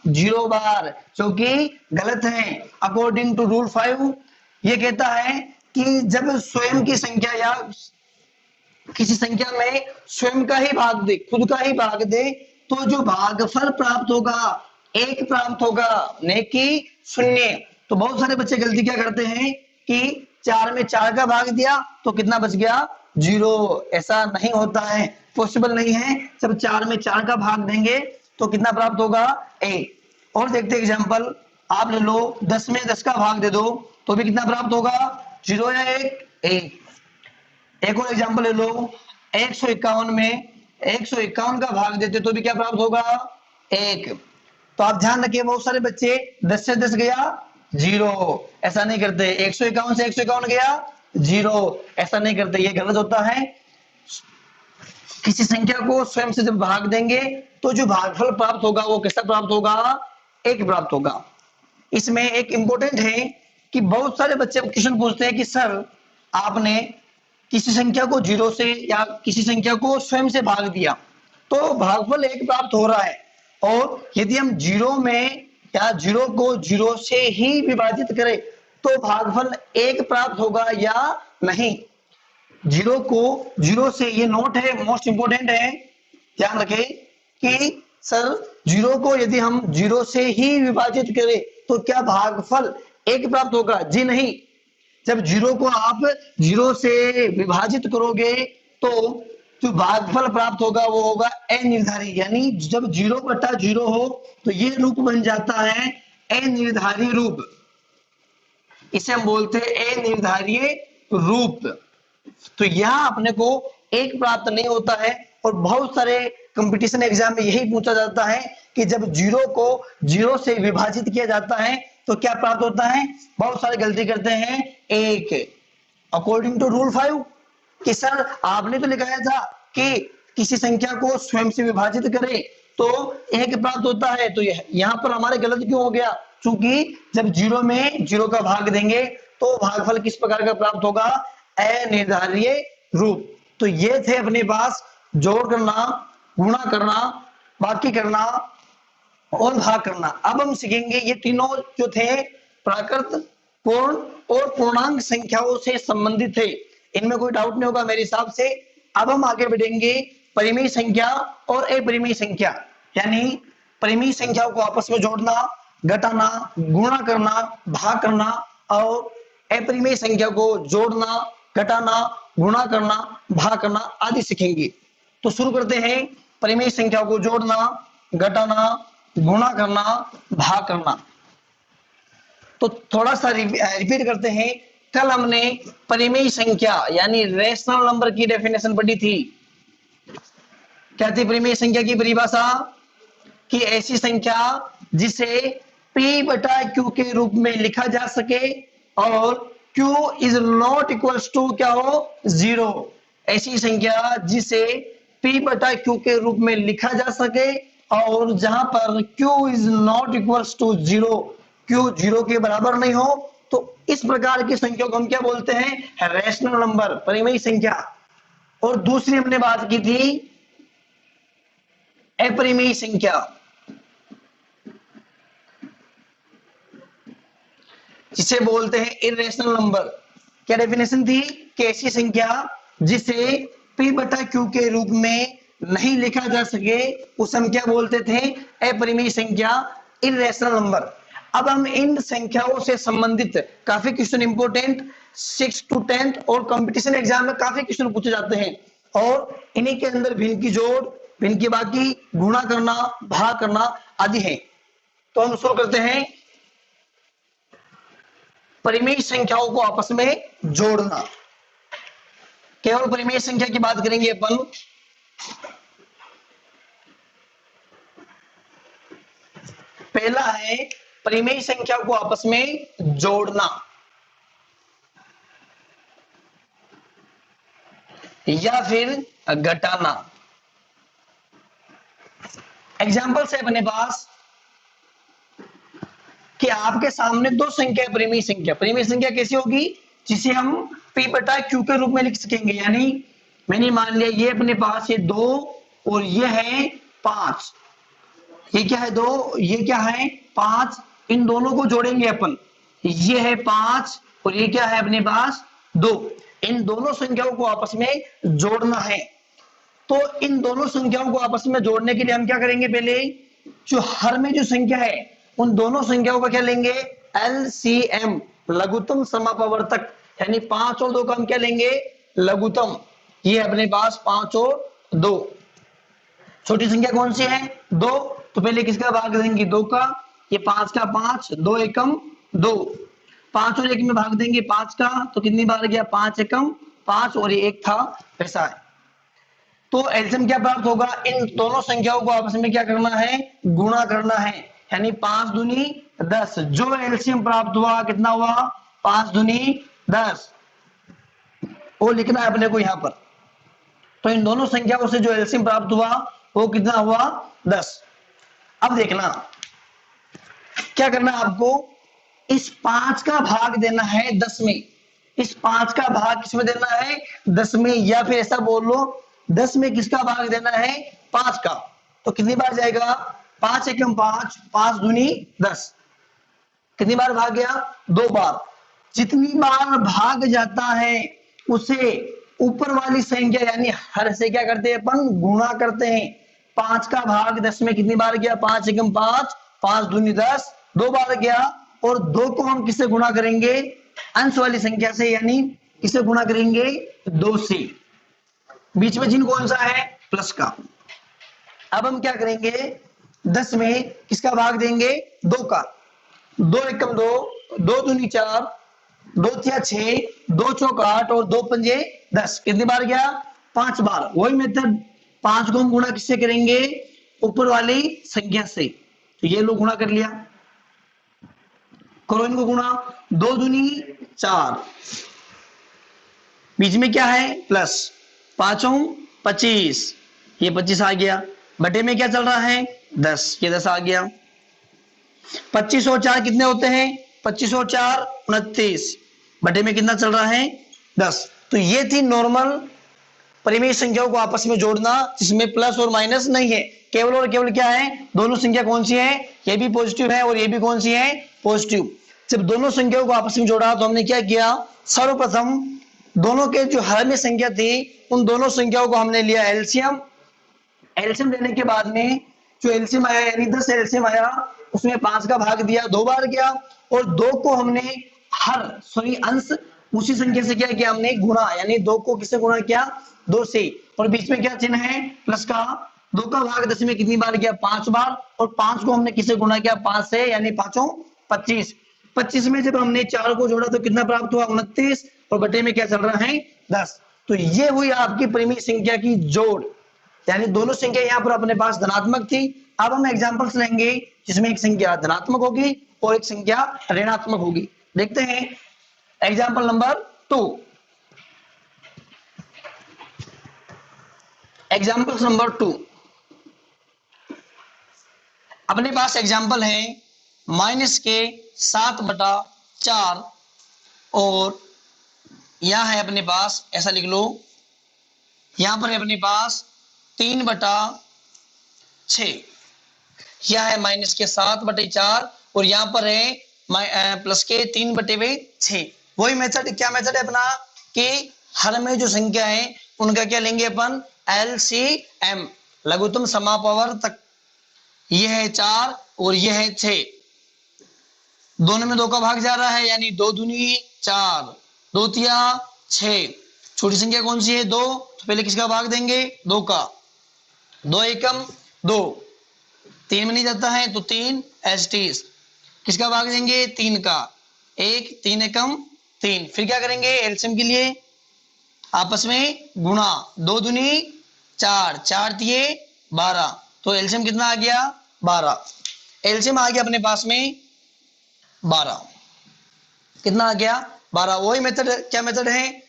0 बार, जो कि गलत है। अकॉर्डिंग टू रूल 5 ये कहता है कि जब स्वयं की संख्या या किसी संख्या में स्वयं का ही भाग दे, खुद का ही भाग दे, तो जो भागफल प्राप्त होगा 1 प्राप्त होगा, न कि 0। तो बहुत सारे बच्चे गलती क्या करते हैं कि 4 में 4 का भाग दिया तो कितना बच गया? 0। ऐसा नहीं होता है, पॉसिबल नहीं है। जब 4 में 4 का भाग देंगे तो कितना प्राप्त होगा? 1। और देखते एग्जांपल, आप ले लो 10 में 10 का भाग दे दो तो भी कितना प्राप्त होगा? 0 या 1? एक और एग्जांपल ले लो, 151 में 151 का भाग देते तो भी क्या प्राप्त होगा? 1। तो आप ध्यान रखिए, बहुत सारे बच्चे 10 से 10 गया 0, ऐसा नहीं करते। 151 से 151 गया 0, ऐसा नहीं करते, ये गलत होता है। किसी संख्या को स्वयं से जब भाग देंगे तो जो भागफल प्राप्त होगा वो कैसा प्राप्त होगा? 1 प्राप्त होगा। इसमें एक इंपॉर्टेंट है कि बहुत सारे बच्चे क्वेश्चन पूछते हैं कि सर आपने किसी संख्या को 0 से या किसी संख्या को स्वयं से भाग दिया तो भागफल 1 प्राप्त हो रहा है, और यदि हम 0 में या 0 को 0 से ही विभाजित करें तो भागफल 1 प्राप्त होगा या नहीं? 0 को 0 से, ये नोट है, मोस्ट इंपोर्टेंट है, ध्यान रखें कि सर 0 को यदि हम 0 से ही विभाजित करें तो क्या भागफल 1 प्राप्त होगा? जी नहीं। जब 0 को आप 0 से विभाजित करोगे तो जो भागफल प्राप्त होगा वो होगा अनिर्धारित। यानी जब 0/0 हो तो ये रूप बन जाता है अनिर्धारित रूप, इसे हम बोलते हैं अनिर्धारित रूप। तो यहाँ अपने को 1 प्राप्त नहीं होता है, और बहुत सारे कंपटीशन एग्जाम में यही पूछा जाता है कि जब 0 को 0 से विभाजित किया जाता है तो क्या प्राप्त होता है? बहुत सारे गलती करते हैं 1। अकॉर्डिंग टू रूल 5 कि सर आपने तो लिखाया था कि किसी संख्या को स्वयं से विभाजित करें तो 1 प्राप्त होता है, तो यहाँ पर हमारे गलत क्यों हो गया? क्योंकि जब 0 में 0 का भाग देंगे तो भागफल किस प्रकार का प्राप्त होगा? अनिर्धारित रूप। तो ये थे अपने पास जोड़ करना, गुणा करना, बाकी करना और भाग करना। अब हम सीखेंगे ये तीनों जो थे प्राकृत, पूर्ण और पूर्णांक संख्याओं से संबंधित थे, इनमें कोई डाउट नहीं होगा मेरे हिसाब से। अब हम आगे बढ़ेंगे परिमेय संख्या और अपरिमेय संख्या, यानी परिमेय संख्याओं को आपस में जोड़ना, घटाना, गुणा करना, भाग करना और अपरिमेय संख्या को जोड़ना, घटाना, गुणा करना, भाग करना आदि सीखेंगे। तो शुरू करते हैं। परिमेय संख्या को जोड़ना, घटाना, गुणा करना, भाग करना। तो थोड़ा सा रिपीट करते हैं। कल हमने परिमेय संख्या यानी रेशनल नंबर की डेफिनेशन पढ़ी थी। क्या थी परिमेय संख्या की परिभाषा? कि ऐसी संख्या जिसे p बटा q के रूप में लिखा जा सके और q is not equals to क्या हो? 0। ऐसी संख्या जिसे p बटा q के रूप में लिखा जा सके और जहां पर q is not equals to 0, q 0 के बराबर नहीं हो, तो इस प्रकार की संख्या को हम क्या बोलते हैं? रैशनल नंबर, परिमेय संख्या। और दूसरी हमने बात की थी अपरिमेय संख्या, जिसे बोलते हैं इरेशनल नंबर। क्या डेफिनेशन थी? कि ऐसी संख्या जिसे p बटा q के रूप में नहीं लिखा जा सके उसे हम क्या बोलते थे? अपरिमेय संख्या, इरेशनल नंबर। अब हम इन संख्याओं से संबंधित काफी क्वेश्चन इंपोर्टेंट 6 to 10 और कंपटीशन एग्जाम में काफी क्वेश्चन पूछे जाते हैं और इन्हीं के अंदर भिन्न की जोड़, भिन्न की बाकी, गुणा करना, भाग करना आदि है। तो हम शुरू करते हैं। परिमेय संख्याओं को आपस में जोड़ना। केवल परिमेय संख्या की बात करेंगे अपन। पहला है परिमेय संख्या को आपस में जोड़ना या फिर घटाना। एग्जाम्पल है अपने पास कि आपके सामने दो संख्या है परिमेय संख्या। परिमेय संख्या कैसी होगी? जिसे हम p बटा q के रूप में लिख सकेंगे। यानी मैंने मान लिया ये अपने पास ये 2 और ये है 5। ये क्या है? 2, ये क्या है? 5। इन दोनों को जोड़ेंगे अपन। ये है 5 और ये क्या है अपने पास? 2। इन दोनों संख्याओं को आपस में जोड़ना है। तो इन दोनों संख्याओं को आपस में जोड़ने के लिए हम क्या करेंगे? पहले जो हर में जो संख्या है उन दोनों संख्याओं का क्या लेंगे? LCM, लघुत्तम समापवर्तक। यानी 5 और 2 का हम क्या लेंगे? लघुत्तम। ये अपने पास 5 और 2। छोटी संख्या कौन सी है? 2। तो पहले किसका भाग देंगे? 2 का। ये 5 का 5, 2 एकम 2। 5 और 1 में भाग देंगे 5 का, तो कितनी बार गया? 5 एकम 5 और ये 1 था, ऐसा है। तो एलसीएम क्या प्राप्त होगा? इन दोनों संख्याओं को आपस में क्या करना है? गुणा करना है। यानी 5 दूनी 10। जो एलसीएम प्राप्त हुआ कितना हुआ? 5 दूनी 10। वो लिखना है अपने को यहां पर। तो इन दोनों संख्याओं से जो एलसीएम प्राप्त हुआ वो कितना हुआ? 10। अब देखना क्या करना है आपको? इस 5 का भाग देना है 10 में। इस 5 का भाग किसमें देना है? 10 में। या फिर ऐसा बोल लो 10 में किसका भाग देना है? 5 का। तो कितनी बार जाएगा? 5 एकम 5, 5 दूनी 10। कितनी बार भाग गया? 2 बार। जितनी बार भाग जाता है उसे ऊपर वाली संख्या यानी हर से क्या करते हैं अपन? गुणा करते हैं। 5 का भाग 10 में कितनी बार गया? 5 एकम 5, 5 दूनी 10, 2 बार गया। और 2 को हम किससे गुणा करेंगे? अंश वाली संख्या से, यानी किससे गुणा करेंगे? 2 से। बीच में चिन्ह कौन सा है? प्लस का। अब हम क्या करेंगे? 10 में किसका भाग देंगे? 2 का। 2 एकम 2, 2 दूनी 4, 2 तिया 6, 2 चौक 8 और 2 पंजे 10। कितनी बार गया? 5 बार। वही मेथड 5 को हम गुणा किससे करेंगे? ऊपर वाली संख्या से। तो ये लो गुणा कर लिया। करो इनको गुणा। 2 दूनी 4, बीच में क्या है? प्लस। 5 25, ये 25 आ गया। बटे में क्या चल रहा है? 10, ये 10 आ गया। 25 और 4 कितने होते हैं? 25 और 4 29। बटे में कितना चल रहा है? 10। तो ये थी नॉर्मल परिमेय संख्याओं को आपस में जोड़ना जिसमें प्लस और माइनस नहीं है। केवल और केवल क्या है? दोनों संख्या कौन सी है? ये भी पॉजिटिव है और ये भी कौन सी है? पॉजिटिव। जब दोनों संख्याओं को आपस में जोड़ा तो हमने क्या किया? सर्वप्रथम दोनों के जो हर में संख्या थी उन दोनों संख्याओं को हमने लिया एलसीएम। एलसीएम लेने के बाद में जो एलसीएम आया यानी 10 एलसीएम आया उसमें 5 का भाग दिया, 2 बार गया। और 2 को हमने अंश उसी संख्या से क्या किया हमने, गुणा, यानी 2 को किससे गुणा किया, 2 से, और बीच में क्या चिन्ह है, प्लस का। 2 का भाग 10 में कितनी बार किया, 5 बार, और 5 को हमने किससे गुणा किया, 5 से, यानी 5 25। 25 में जब हमने 4 को जोड़ा तो कितना प्राप्त हुआ, 29, और बटे में क्या चल रहा है, 10। तो ये हुई आपकी परिमेय संख्या की जोड़, यानी दोनों संख्या यहाँ पर अपने पास धनात्मक थी। अब हम एग्जांपल्स लेंगे जिसमें एक संख्या धनात्मक होगी और एक संख्या ऋणात्मक होगी। देखते हैं एग्जांपल नंबर 2। एग्जांपल नंबर 2 अपने पास एग्जांपल है -7/4, और यहां है अपने पास, ऐसा लिख लो, यहां पर है अपने पास 3/6, यह है -7/4, और यहां पर है प्लस के 3/6। वही मेथड, क्या मेथड है अपना, कि हर में जो संख्या है उनका क्या लेंगे अपन, LCM, लघुत्तम समापवर्तक। यह है 4 और यह है 6, दोनों में 2 का भाग जा रहा है, यानी 2 दूनी 4, 2 तिया 6। छोटी संख्या कौन सी है, 2, तो पहले किसका भाग देंगे, 2 का, 2 एकम 2, 3 में नहीं जाता है तो 3 एसटीज, किसका भाग देंगे, 3 का, 1, 3 एकम 3। फिर क्या करेंगे, एलसीएम के लिए आपस में गुणा, 2 दूनी 4, 4 तिये 12, तो एलसीएम कितना आ गया, 12। एलसीएम आ गया अपने पास में 12, कितना आ गया, 12। वही मेथड, क्या मेथड है,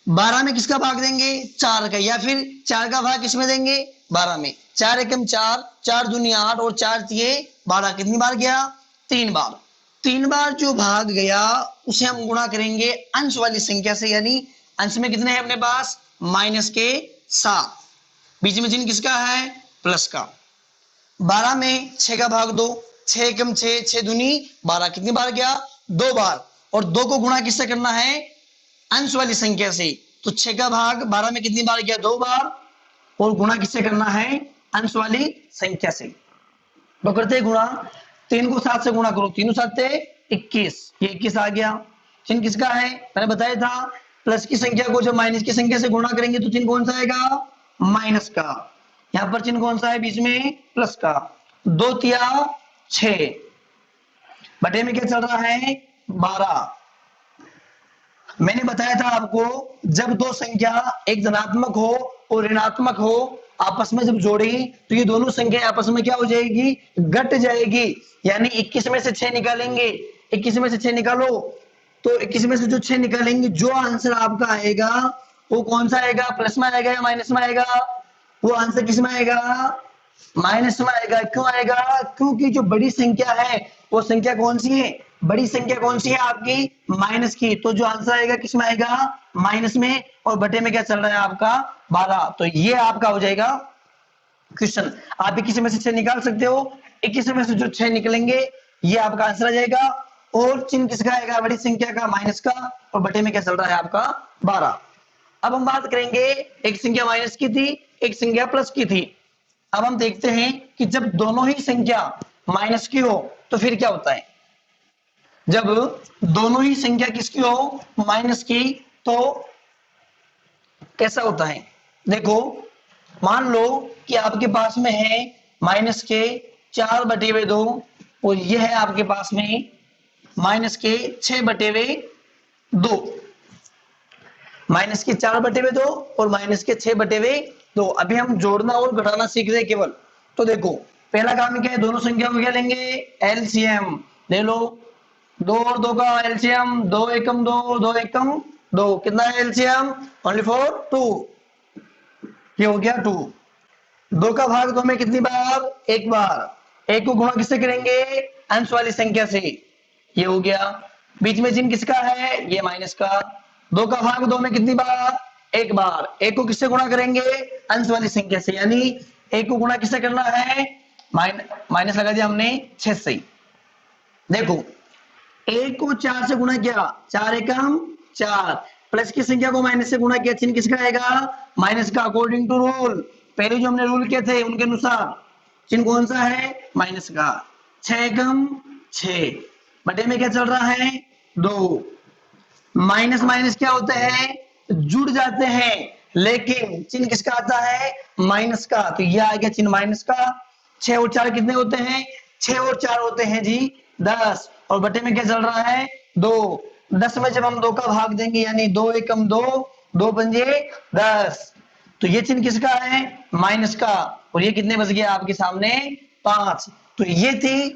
12 में किसका भाग देंगे, 4 का, या फिर 4 का भाग किसमें देंगे, 12 में। 4 एकम 4, 4 दूनी 8, और 4 तिये 12, कितनी बार गया, 3 बार। 3 बार जो भाग गया उसे हम गुणा करेंगे अंश वाली संख्या से, यानी अंश में कितने हैं अपने पास, -7, बीच में चिन्ह किसका है, प्लस का। 12 में 6 का भाग दो, 6 एकम 6, 6 दूनी 12, कितनी बार गया, 2 बार, और 2 को गुणा किससे करना है, अंश वाली संख्या से। तो 6 का भाग 12 में कितनी बार गया, 2 बार, और गुणा किससे करना है, अंश वाली संख्या से। तो करते गुणा, 3 को 7 से गुणा करो, 3 7 21, ये 21 आ गया। चिन्ह किसका है, मैंने बताया था, प्लस की संख्या को जब माइनस की संख्या से गुणा करेंगे तो चिन्ह कौन सा आएगा, माइनस का। यहां पर चिन्ह कौन सा है, बीच में प्लस का। 2 तिया 6, बटे में क्या चल रहा है, 12। मैंने बताया था आपको, जब दो संख्या एक धनात्मक हो और ऋणात्मक हो, आपस में जब जोड़ी तो ये दोनों संख्या आपस में क्या हो जाएगी, घट जाएगी। यानी 21 में से 6 निकालेंगे, 21 में से 6 निकालो, तो 21 में से जो 6 निकालेंगे, जो आंसर आपका आएगा वो कौन सा आएगा, प्लस में आएगा या माइनस में आएगा, वो आंसर किस में आएगा, माइनस में आएगा। क्यों आएगा, क्योंकि जो बड़ी संख्या है वो संख्या कौन सी है, बड़ी संख्या कौन सी है आपकी, माइनस की। तो जो आंसर आएगा किस में आएगा, माइनस में, और बटे में क्या चल रहा है आपका 12। तो ये आपका हो जाएगा क्वेश्चन। आप 21 में से 6 निकाल सकते हो, 21 में से जो 6 निकलेंगे ये आपका आंसर आ जाएगा। और चिन्ह किसका आएगा, बड़ी संख्या का, माइनस का, और बटे में क्या चल रहा है आपका 12। अब हम बात करेंगे, एक संख्या माइनस की थी, एक संख्या प्लस की थी। अब हम देखते हैं कि जब दोनों ही संख्या माइनस की हो तो फिर क्या होता है। जब दोनों ही संख्या किसकी हो, माइनस की, तो कैसा होता है, देखो मान लो कि आपके पास में है माइनस के 4/2, और यह है आपके पास में माइनस के 6/2, माइनस के 4/2 और माइनस के 6/2। अभी हम जोड़ना और घटाना सीख रहे हैं केवल। तो देखो पहला काम क्या है, दोनों संख्या को क्या लेंगे, एलसीएम ले लो। 2 और 2 का एलसीएम, 2 एकम 2, 2 एकम 2, कितना है एलसीएम, ओनली फॉर 2, ये हो गया 2। 2 का भाग 2 में कितनी बार, एक बार। एक को गुणा किससे करेंगे, अंश वाली संख्या से, ये हो गया। बीच में चिन्ह किसका है, ये माइनस का। 2 का भाग 2 में कितनी बार, एक बार। एक को किससे गुणा करेंगे, अंश वाली संख्या से, यानी एक को गुणा किससे करना है, माइनस लगा दिया हमने 6 से। देखो एक को 4 से गुणा किया, 4 एकम 4, प्लस की संख्या को माइनस से गुणा किया, चिन्ह किसका आएगा, माइनस का। अकॉर्डिंग टू रूल, पहले जो हमने रूल किए थे उनके अनुसार चिन्ह कौन सा है, माइनस का। 6 एकम 6, बटे में क्या चल रहा है 2। माइनस माइनस क्या होते हैं, जुड़ जाते हैं, लेकिन चिन्ह किसका आता है, माइनस का। तो यह आ गया चिन्ह माइनस का। 6 और 4 कितने होते हैं, 6 और 4 होते हैं जी 10, और बटे में क्या चल रहा है 2। 10 में जब हम 2 का भाग देंगे यानी 2 एकम 2, 2 पंजे 10, तो ये चिन्ह किसका है, माइनस का। और ये कितने बच गया आपके सामने 5। तो ये थी,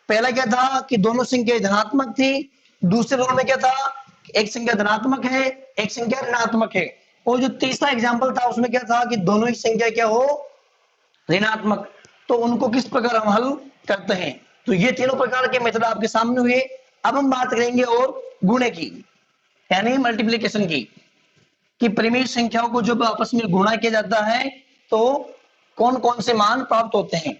पहला क्या था कि दोनों संख्या धनात्मक थी, दूसरे रोल में क्या था, एक संख्या धनात्मक है, एक संख्या ऋणात्मक है, और जो तीसरा एग्जांपल था उसमें क्या था कि दोनों ही संख्या क्या हो, ऋणात्मक। तो उनको किस प्रकार हम हल करते हैं। तो ये तीनों प्रकार के मेथड आपके सामने हुए। अब हम बात करेंगे और गुणे की, यानी मल्टीप्लिकेशन की, कि परिमेय संख्याओं को जब आपस में गुणा किया जाता है तो कौन कौन से मान प्राप्त होते हैं।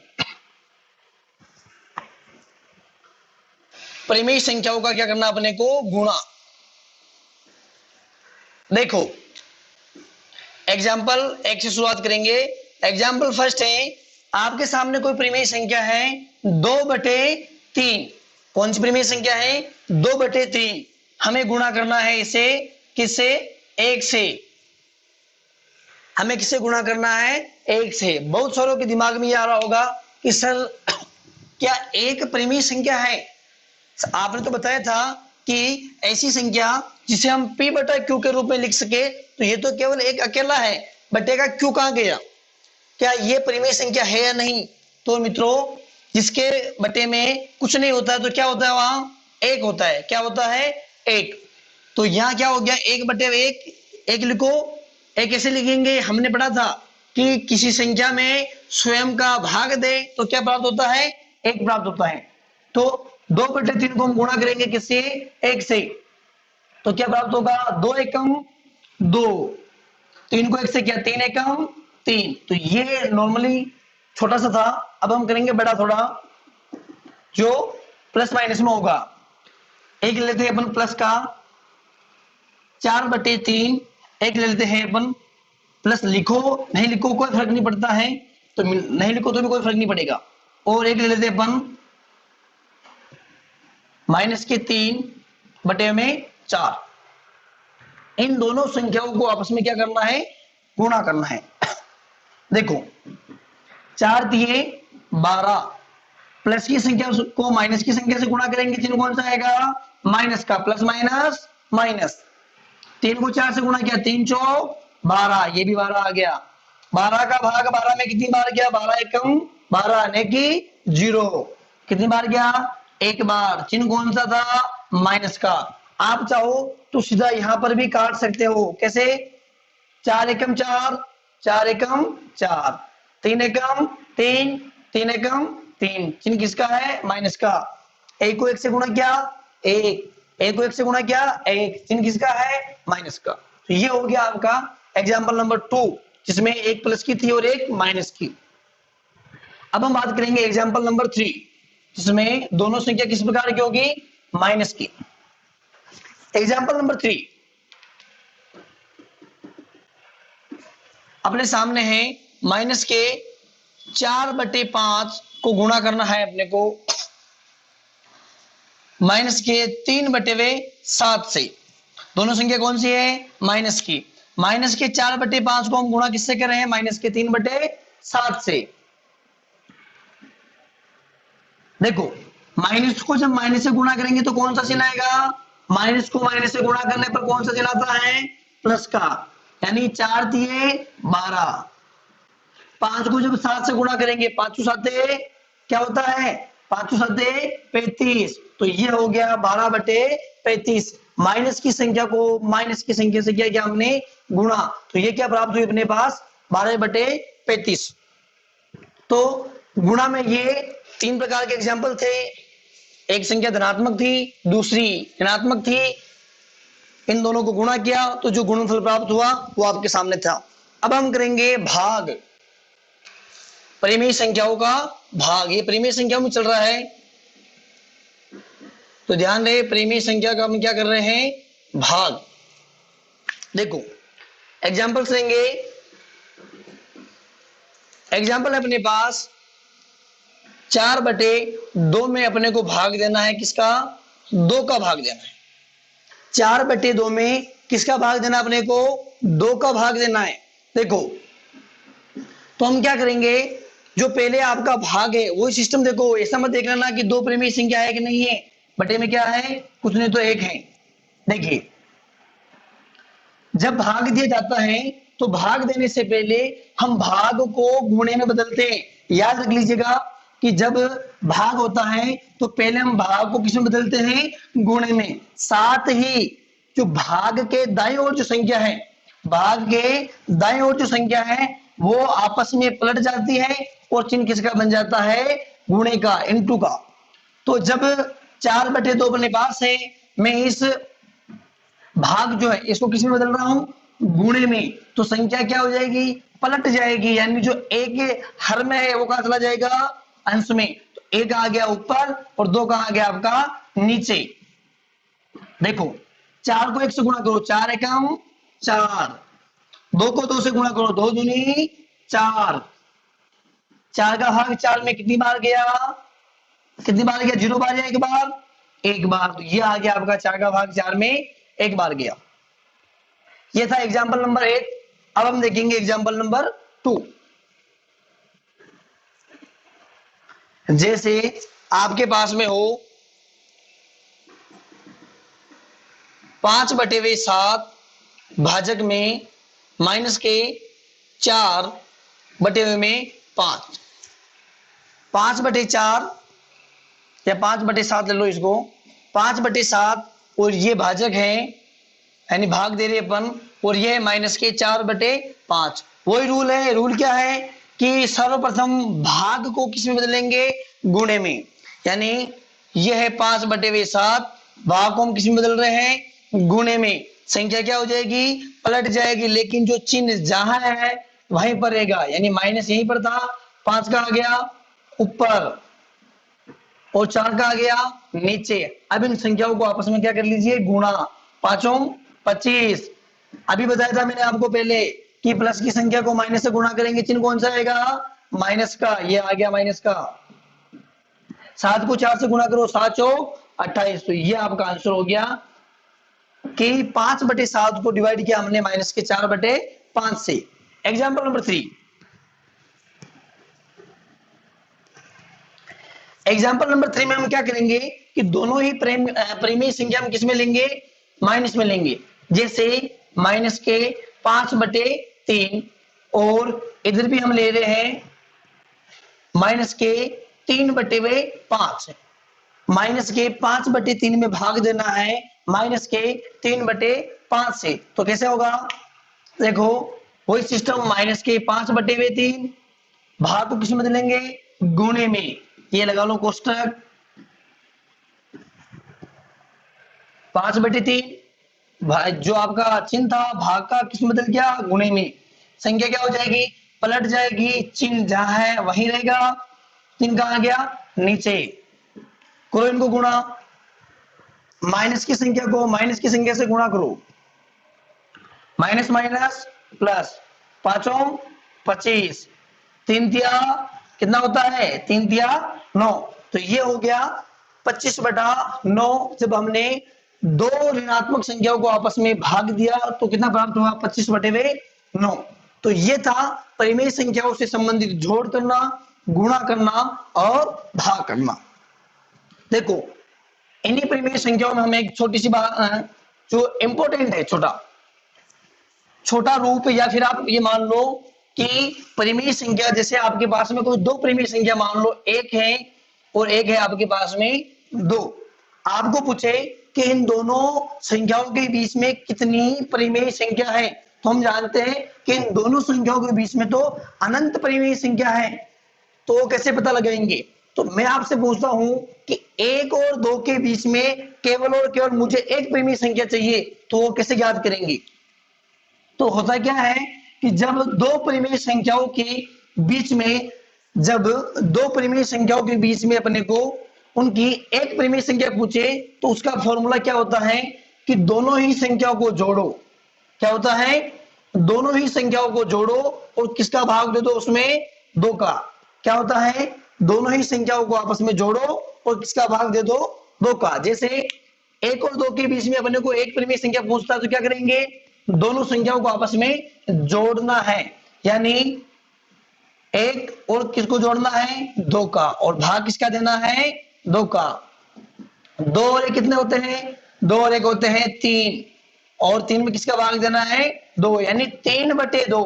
परिमेय संख्याओं का क्या करना अपने को, गुणा। देखो एग्जाम्पल एक से शुरुआत करेंगे। एग्जाम्पल फर्स्ट है, आपके सामने कोई परिमेय संख्या है 2/3। कौन सी परिमेय संख्या है, 2/3। हमें गुणा करना है इसे किससे, 1 से। हमें किससे गुणा करना है, 1 से। बहुत सारों के दिमाग में ये आ रहा होगा कि सर क्या एक परिमेय संख्या है। आपने तो बताया था कि ऐसी संख्या जिसे हम p/q के रूप में लिख सके, तो ये तो केवल एक अकेला है, बटे का q कहां गया, क्या ये परिमेय संख्या है या नहीं। तो मित्रों जिसके बटे में कुछ नहीं होता है तो क्या होता है, वहां 1 होता है। क्या होता है, 1। तो यहां क्या हो गया, 1/1, 1 लिखो। एक ऐसे लिखेंगे, हमने पढ़ा था कि किसी संख्या में स्वयं का भाग दे तो क्या प्राप्त होता है, 1 प्राप्त होता है। तो 2/3 को हम गुणा करेंगे किससे, 1 से, तो क्या प्राप्त होगा, 2 एकम 2। 3 को 1 से किया, 3 एकम 3। तो ये नॉर्मली छोटा सा था। अब हम करेंगे बड़ा थोड़ा, जो प्लस माइनस में होगा। एक लेते हैं अपन प्लस का, 4/3। एक ले लेते हैं अपन प्लस, लिखो नहीं लिखो कोई फर्क नहीं पड़ता है, तो नहीं लिखो तो भी कोई फर्क नहीं पड़ेगा। और एक ले लेते हैं अपन -3/4। इन दोनों संख्याओं को आपस में क्या करना है, गुणा करना है। देखो 4 दिए 12, प्लस की संख्या को माइनस की संख्या से गुणा करेंगे, चिन्ह कौन सा आएगा, माइनस का। Plus minus minus. 3 को 4 से गुणा किया, 3 चौक 12, ये भी 12 आ गया। 12 का भाग 12 में कितनी बार गया, 12 एकम 12 ने की 0। कितनी बार गया, 1 बार। चिन्ह कौन सा था, माइनस का। आप चाहो तो सीधा यहां पर भी काट सकते हो, कैसे, 4 एकम 4, 4 एकम 4, 3 एकम 3, 3 एकम 3। चिन्ह किसका है, माइनस का। 1 को 1 से गुणा किया, 1 को 1 से गुणा किया, 1। चिन्ह किसका है, माइनस का। तो ये हो गया आपका एग्जाम्पल नंबर 2, जिसमें एक प्लस की थी और एक माइनस की। अब हम बात करेंगे एग्जाम्पल नंबर 3, जिसमें दोनों संख्या किस प्रकार की होगी, माइनस की। एग्जाम्पल नंबर 3 अपने सामने है, माइनस के 4/5 को गुणा करना है अपने को माइनस के 3/7 से। दोनों संख्या कौन सी है, माइनस की। माइनस के 4/5 को हम गुणा किससे कर रहे हैं, माइनस के 3/7 से। देखो माइनस को जब माइनस से गुणा करेंगे तो कौन सा चिन्ह आएगा, माइनस को माइनस से गुणा करने पर कौन सा चिन्ह आता है, प्लस का। यानी 4 दिए 12, 5 को जब 7 से गुणा करेंगे, 5 7 क्या होता है, 5 7 35। तो ये हो गया 12/35। माइनस की संख्या को माइनस की संख्या से क्या किया हमने, गुणा। तो ये क्या प्राप्त हुई अपने पास, 12/35। तो गुणा में ये 3 प्रकार के एग्जाम्पल थे। एक संख्या धनात्मक थी, दूसरी ऋणात्मक थी। इन दोनों को गुणा किया तो जो गुणनफल प्राप्त हुआ वो आपके सामने था। अब हम करेंगे भाग, परिमेय संख्याओं का भाग। ये परिमेय संख्या में चल रहा है, तो ध्यान रहे परिमेय संख्या का हम क्या कर रहे हैं, भाग। देखो एग्जाम्पल्स लेंगे। एग्जाम्पल है अपने पास 4/2 में अपने को भाग देना है, किसका, 2 का भाग देना है। 4/2 में किसका भाग देना अपने को, 2 का भाग देना है। देखो तो हम क्या करेंगे, जो पहले आपका भाग है वही सिस्टम, देखो ऐसा मत देख लेना कि 2 परिमेय संख्या है कि नहीं है, बटे में क्या है, कुछ नहीं तो 1 है। देखिए जब भाग दिया जाता है तो भाग देने से पहले हम भाग को गुणे में बदलते हैं। याद रख लीजिएगा कि जब भाग होता है तो पहले हम भाग को किस में बदलते हैं, गुणे में। साथ ही जो भाग के दाईं ओर जो संख्या है, भाग के दाईं ओर जो संख्या है वो आपस में पलट जाती है और चिन्ह किसका बन जाता है, गुणे का, इनटू का। तो जब 4/2 अपने पास है, मैं इस भाग जो है इसको किस में बदल रहा हूं, गुणे में, तो संख्या क्या हो जाएगी, पलट जाएगी। यानी जो एक हर में है वो कहां चला जाएगा, अंश में। तो 1 आ गया ऊपर और 2 कहां आ गया आपका, नीचे। देखो 4 को 1 से गुणा करो, 4 एकम 4, 2 को 2 से गुणा करो, 2 दूनी 4, 4 का भाग 4 में कितनी बार गया, कितनी बार गया, 0 बार या 1 बार, 1 बार। तो ये आ गया आपका 4 का भाग 4 में 1 बार गया। ये था एग्जाम्पल नंबर 1। अब हम देखेंगे एग्जाम्पल नंबर 2। जैसे आपके पास में हो 5/7 भाजक में -4/5, 5/4 या 5/7 ले लो इसको, 5/7 और ये भाजक है यानी भाग दे रहे अपन, और ये है -4/5। वही रूल है, रूल क्या है कि सर्वप्रथम भाग को किस में बदलेंगे, गुणे में। यानी ये है 5/7, भाग को हम किस में बदल रहे हैं, गुणे में। संख्या क्या हो जाएगी, पलट जाएगी, लेकिन जो चिन्ह जहां है वहीं पर रहेगा। यानी माइनस यहीं पर था, 5 का आ गया ऊपर और 4 का आ गया नीचे। अब इन संख्याओं को आपस में क्या कर लीजिए, गुणा, 5 25। अभी बताया था मैंने आपको पहले कि प्लस की संख्या को माइनस से गुणा करेंगे, चिन्ह कौन सा आएगा, माइनस का। ये आ गया माइनस का। 7 को 4 से गुणा करो, 7 चौक 28। तो ये आपका आंसर हो गया कि 5/7 को डिवाइड किया हमने -4/5 से। Example number 3। एग्जाम्पल नंबर 3 में हम क्या करेंगे कि दोनों ही परिमेय संख्या हम किस में लेंगे, माइनस में लेंगे। जैसे -5/3 और इधर भी हम ले रहे हैं -3/5। -5/3 में भाग देना है -3/5 से। तो कैसे होगा, देखो वही सिस्टम, -5/3 भाग को किस में बदलेंगे, गुणे में। ये लगा लो कोष्टक, 5/3 जो आपका चिन्ह था भाग का किस में बदल गया, गुणे में। संख्या क्या हो जाएगी, पलट जाएगी, चिन्ह जहां है वहीं रहेगा, चिन्ह कहां गया, नीचे। करो इनको गुणा, माइनस की संख्या को माइनस की संख्या से गुणा करो, माइनस माइनस प्लस, 5 25, 3 तिया कितना होता है, 3 तिया 9। तो ये हो गया 25/9। जब हमने दो ऋणात्मक संख्याओं को आपस में भाग दिया तो कितना प्राप्त हुआ, 25/9। तो ये था परिमेय संख्याओं से संबंधित जोड़ करना, गुणा करना और भाग करना। देखो इन्हीं परिमेय संख्याओं में हमें एक छोटी सी बात जो इंपॉर्टेंट है, छोटा रूप, या फिर आप ये मान लो कि परिमेय संख्या, जैसे आपके पास में कोई दो परिमेय संख्या मान लो, एक है और एक है आपके पास में 2। आपको पूछे कि इन दोनों संख्याओं के बीच में कितनी परिमेय संख्या है, तो हम जानते हैं कि इन दोनों संख्याओं के बीच में तो अनंत परिमेय संख्या है। तो कैसे पता लगाएंगे, तो मैं आपसे पूछता हूं कि 1 और 2 के बीच में केवल और केवल मुझे एक परिमेय संख्या चाहिए, तो वो कैसे ज्ञात करेंगे। तो होता क्या है कि जब दो परिमेय संख्याओं के बीच में, जब दो परिमेय संख्याओं के बीच में अपने को उनकी एक परिमेय संख्या पूछे, तो उसका फॉर्मूला क्या होता है कि दोनों ही संख्याओं को जोड़ो। क्या होता है, दोनों ही संख्याओं को जोड़ो और किसका भाग दे दो उसमें, 2 का। क्या होता है, दोनों ही संख्याओं को आपस में जोड़ो और किसका भाग दे दो, 2 का। जैसे एक और दो के बीच में अपने को एक परिमेय संख्या पूछता है तो क्या करेंगे, दोनों संख्याओं को आपस में जोड़ना है, यानी एक और किसको जोड़ना है, दो का, और भाग किसका देना है, दो का। दो और एक कितने होते हैं, दो और एक होते हैं तीन, और तीन में किसका भाग देना है, दो, यानी 3/2।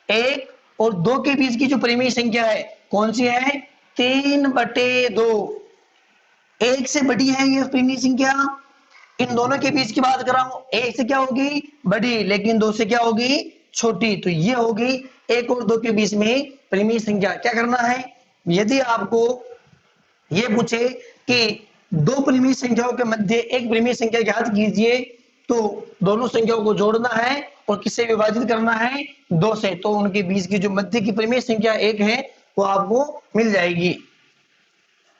एक और दो के बीच की जो परिमेय संख्या है कौन सी है, 3/2। एक से बड़ी है ये परिमेय संख्या, इन दोनों के बीच की बात कर रहा हूं, एक से क्या होगी बड़ी, लेकिन दो से क्या होगी छोटी, तो ये होगी एक और दो के बीच में परिमेय संख्या। क्या करना है, यदि आपको ये पूछे कि दो परिमेय संख्याओं के मध्य एक परिमेय संख्या ज्ञात कीजिए, तो दोनों संख्याओं को जोड़ना है और किससे विभाजित करना है, दो से, तो उनके बीच की जो मध्य की परिमेय संख्या एक है वो आपको मिल जाएगी।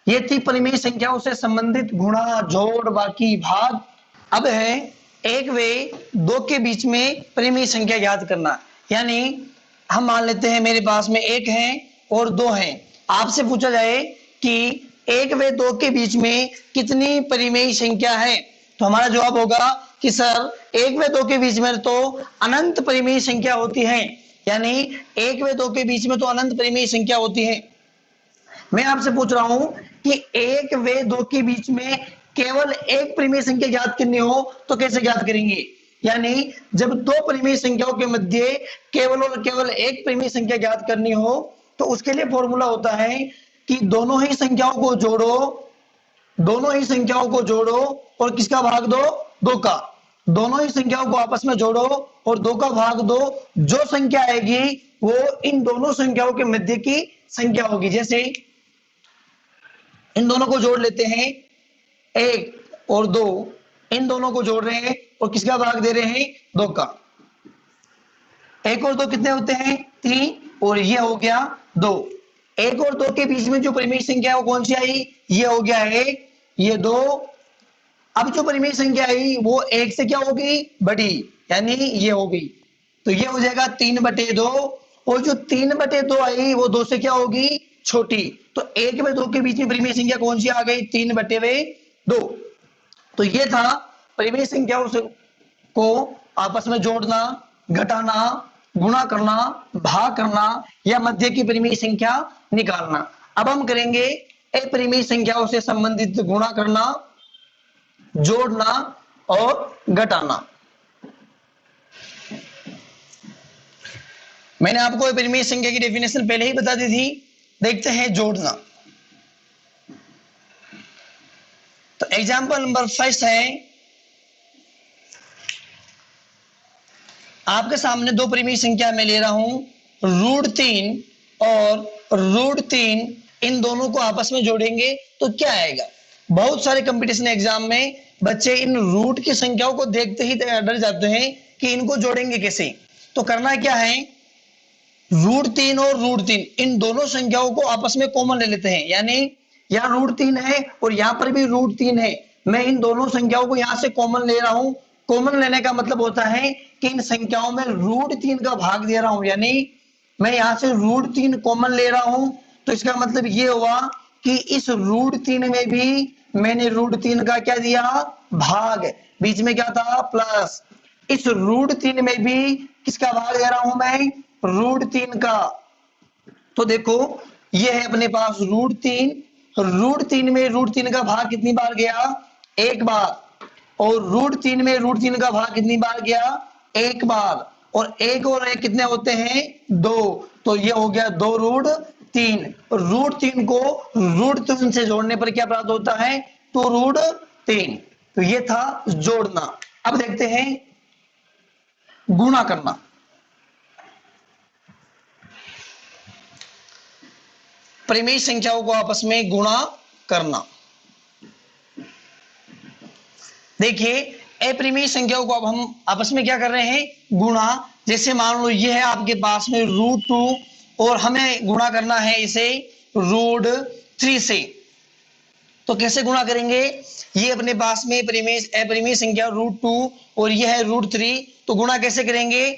ये थी परिमेय संख्याओं से संबंधित गुणा, जोड़, बाकी, भाग। अब है एक व दो के बीच में परिमेय संख्या ज्ञात करना, यानी हम मान लेते हैं मेरे पास में एक है और दो है, आपसे पूछा जाए कि एक व दो के बीच में कितनी परिमेय संख्या है, तो हमारा जवाब होगा कि सर एक व दो के बीच में तो अनंत परिमेय संख्या होती है, यानी एक व दो के बीच में तो अनंत परिमेय संख्या होती है। मैं आपसे पूछ रहा हूं कि एक व दो के बीच में केवल एक परिमेय संख्या ज्ञात करनी हो तो कैसे ज्ञात करेंगे, यानी जब दो परिमेय संख्याओं के मध्य केवल और केवल एक परिमेय संख्या ज्ञात करनी हो तो उसके लिए फॉर्मूला होता है कि दोनों ही संख्याओं को जोड़ो, दोनों ही संख्याओं को जोड़ो और किसका भाग दो, दो का, दोनों ही संख्याओं को आपस में जोड़ो और दो का भाग दो, जो संख्या आएगी वो इन दोनों संख्याओं के मध्य की संख्या होगी। जैसे इन दोनों को जोड़ लेते हैं, एक और दो, इन दोनों को जोड़ रहे हैं और किसका भाग दे रहे हैं, दो का। एक और दो कितने होते हैं, तीन, और ये हो गया दो। एक और दो के बीच में जो परिमेय संख्या है वो कौन सी आई, ये हो गया एक, ये दो। अब जो परिमेय संख्या आई वो एक से क्या होगी बड़ी, यानी ये हो गई, तो ये हो जाएगा 3/2, और जो 3/2 आई वो दो से क्या होगी छोटी, तो एक व दो के बीच में परिमेय संख्या कौन सी आ गई, 3/2। तो ये था परिमेय संख्याओं को आपस में जोड़ना, घटाना, गुणा करना, भाग करना या मध्य की परिमेय संख्या निकालना। अब हम करेंगे अपरिमेय संख्याओं से संबंधित गुणा करना, जोड़ना और घटाना। मैंने आपको अपरिमेय संख्या की डेफिनेशन पहले ही बता दी थी, देखते हैं जोड़ना। तो एग्जांपल नंबर 5 है, आपके सामने दो परिमेय संख्या मैं ले रहा हूं, √3 और √3, इन दोनों को आपस में जोड़ेंगे तो क्या आएगा। बहुत सारे कंपटीशन एग्जाम में बच्चे इन रूट की संख्याओं को देखते ही डर जाते हैं कि इनको जोड़ेंगे कैसे। तो करना क्या है, √3 और √3 इन दोनों संख्याओं को आपस में कॉमन ले लेते हैं, यानी यहाँ √3 है और यहाँ पर भी √3 है, मैं इन दोनों संख्याओं को यहाँ से कॉमन ले रहा हूं। कॉमन लेने का मतलब होता है कि इन संख्याओं में √3 का भाग दे रहा हूं, यानी मैं यहाँ से √3 कॉमन ले रहा हूं, तो इसका मतलब ये हुआ कि इस √3 में भी मैंने √3 का क्या दिया, भाग, बीच में क्या था प्लस, इस √3 में भी किसका भाग दे रहा हूं मैं, √3 का। तो देखो ये है अपने पास √3, √3 में √3 का भाग कितनी बार गया, एक बार, और √3 में √3 का भाग कितनी बार गया, एक बार, और एक कितने होते हैं, दो, तो ये हो गया 2√3। √3 को √3 से जोड़ने पर क्या प्राप्त होता है, 2√3। तो ये था जोड़ना। अब देखते हैं गुणा करना। परिमेय संख्याओं को आपस में गुणा करना। देखिए अपरिमेय संख्याओं को अब हम आपस में क्या कर रहे हैं, गुणा। जैसे मान लो ये है आपके पास में √2 और हमें गुणा करना है इसे √3 से, तो कैसे गुणा करेंगे, ये अपने पास में अपरिमेय संख्या √2 और ये है √3, तो गुणा कैसे करेंगे,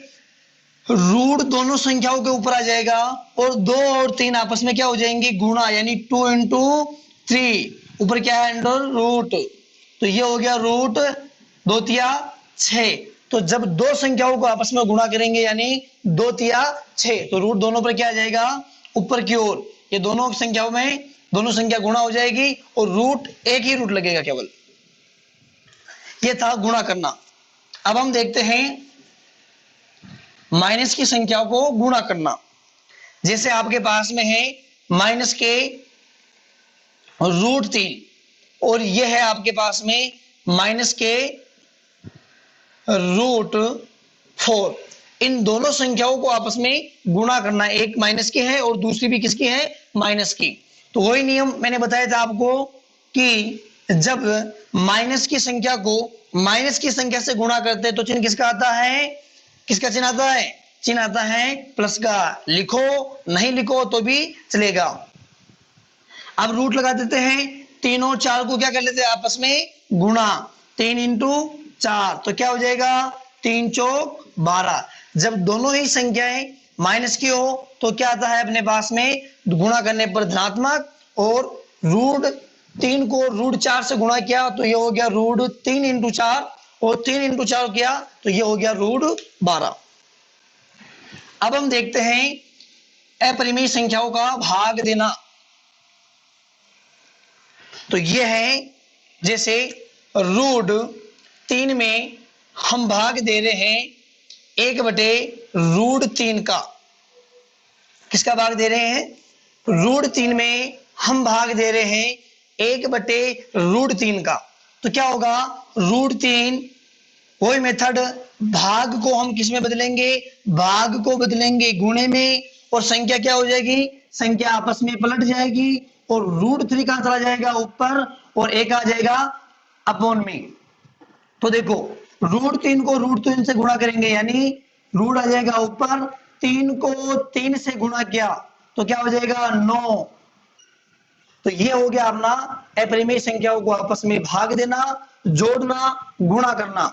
रूट दोनों संख्याओं के ऊपर आ जाएगा और 2 और 3 आपस में क्या हो जाएंगे, गुणा, यानी 2 × 3, ऊपर क्या है अंडर रूट, तो ये हो गया रूट 2 तिया 6। तो जब दो संख्याओं को आपस में गुणा करेंगे यानी 2 तिया 6, तो रूट दोनों पर क्या आ जाएगा, ऊपर की ओर। ये दोनों संख्याओं में दोनों संख्या गुणा हो जाएगी और रूट एक ही रूट लगेगा केवल। ये था गुणा करना। अब हम देखते हैं माइनस की संख्याओं को गुणा करना। जैसे आपके पास में है माइनस के रूट 3 और यह है आपके पास में माइनस के रूट 4। इन दोनों संख्याओं को आपस में गुणा करना, एक माइनस की है और दूसरी भी किसकी है, माइनस की। तो वही नियम मैंने बताया था आपको कि जब माइनस की संख्या को माइनस की संख्या से गुणा करते हैं तो चिन्ह किसका आता है, किसका चिन्ह आता है, चिन्ह आता है प्लस का। लिखो नहीं लिखो तो भी चलेगा। अब रूट लगा देते हैं, 3 और 4 को क्या कर लेते हैं आपस में गुणा, 3 इंटू 4 तो क्या हो जाएगा 3 चौक 12। जब दोनों ही संख्याएं माइनस की हो तो क्या आता है अपने पास में, गुणा करने पर धनात्मक, और रूट 3 को रूट 4 से गुणा किया तो ये हो गया रूट 3 इंटू 4, और 3 इंटू 4 किया तो ये हो गया रूट 12। अब हम देखते हैं अपरिमेय संख्याओं का भाग देना। तो ये है जैसे रूट 3 में हम भाग दे रहे हैं 1/√3 का। किसका भाग दे रहे हैं, रूट 3 में हम भाग दे रहे हैं 1/√3 का। तो क्या होगा, रूट 3 वही मेथड, भाग को हम किस में बदलेंगे, भाग को बदलेंगे गुणे में, और संख्या क्या हो जाएगी, संख्या आपस में पलट जाएगी और रूट 3 कहां चला जाएगा ऊपर और एक आ जाएगा अपॉन में। तो देखो रूट 3 को रूट 3 से गुणा करेंगे यानी रूट आ जाएगा ऊपर, 3 को 3 से गुणा किया तो क्या हो जाएगा 9। तो ये हो गया अपना अपरिमेय संख्याओं को आपस में भाग देना, जोड़ना, गुणा करना।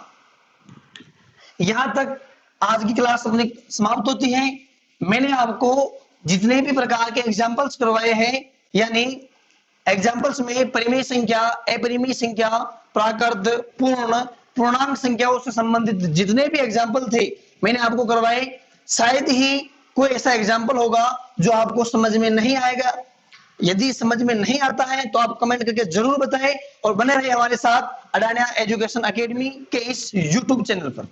यहां तक आज की क्लास अपनी समाप्त होती है। मैंने आपको जितने भी प्रकार के एग्जाम्पल्स करवाए हैं, यानी एग्जाम्पल्स में परिमेय संख्या, अपरिमेय संख्या, प्राकृत, पूर्ण, पूर्णांक संख्याओं से संबंधित जितने भी एग्जाम्पल थे मैंने आपको करवाए। शायद ही कोई ऐसा एग्जाम्पल होगा जो आपको समझ में नहीं आएगा। यदि समझ में नहीं आता है तो आप कमेंट करके जरूर बताएं और बने रहे हमारे साथ अडानिया एजुकेशन एकेडमी के इस यूट्यूब चैनल पर।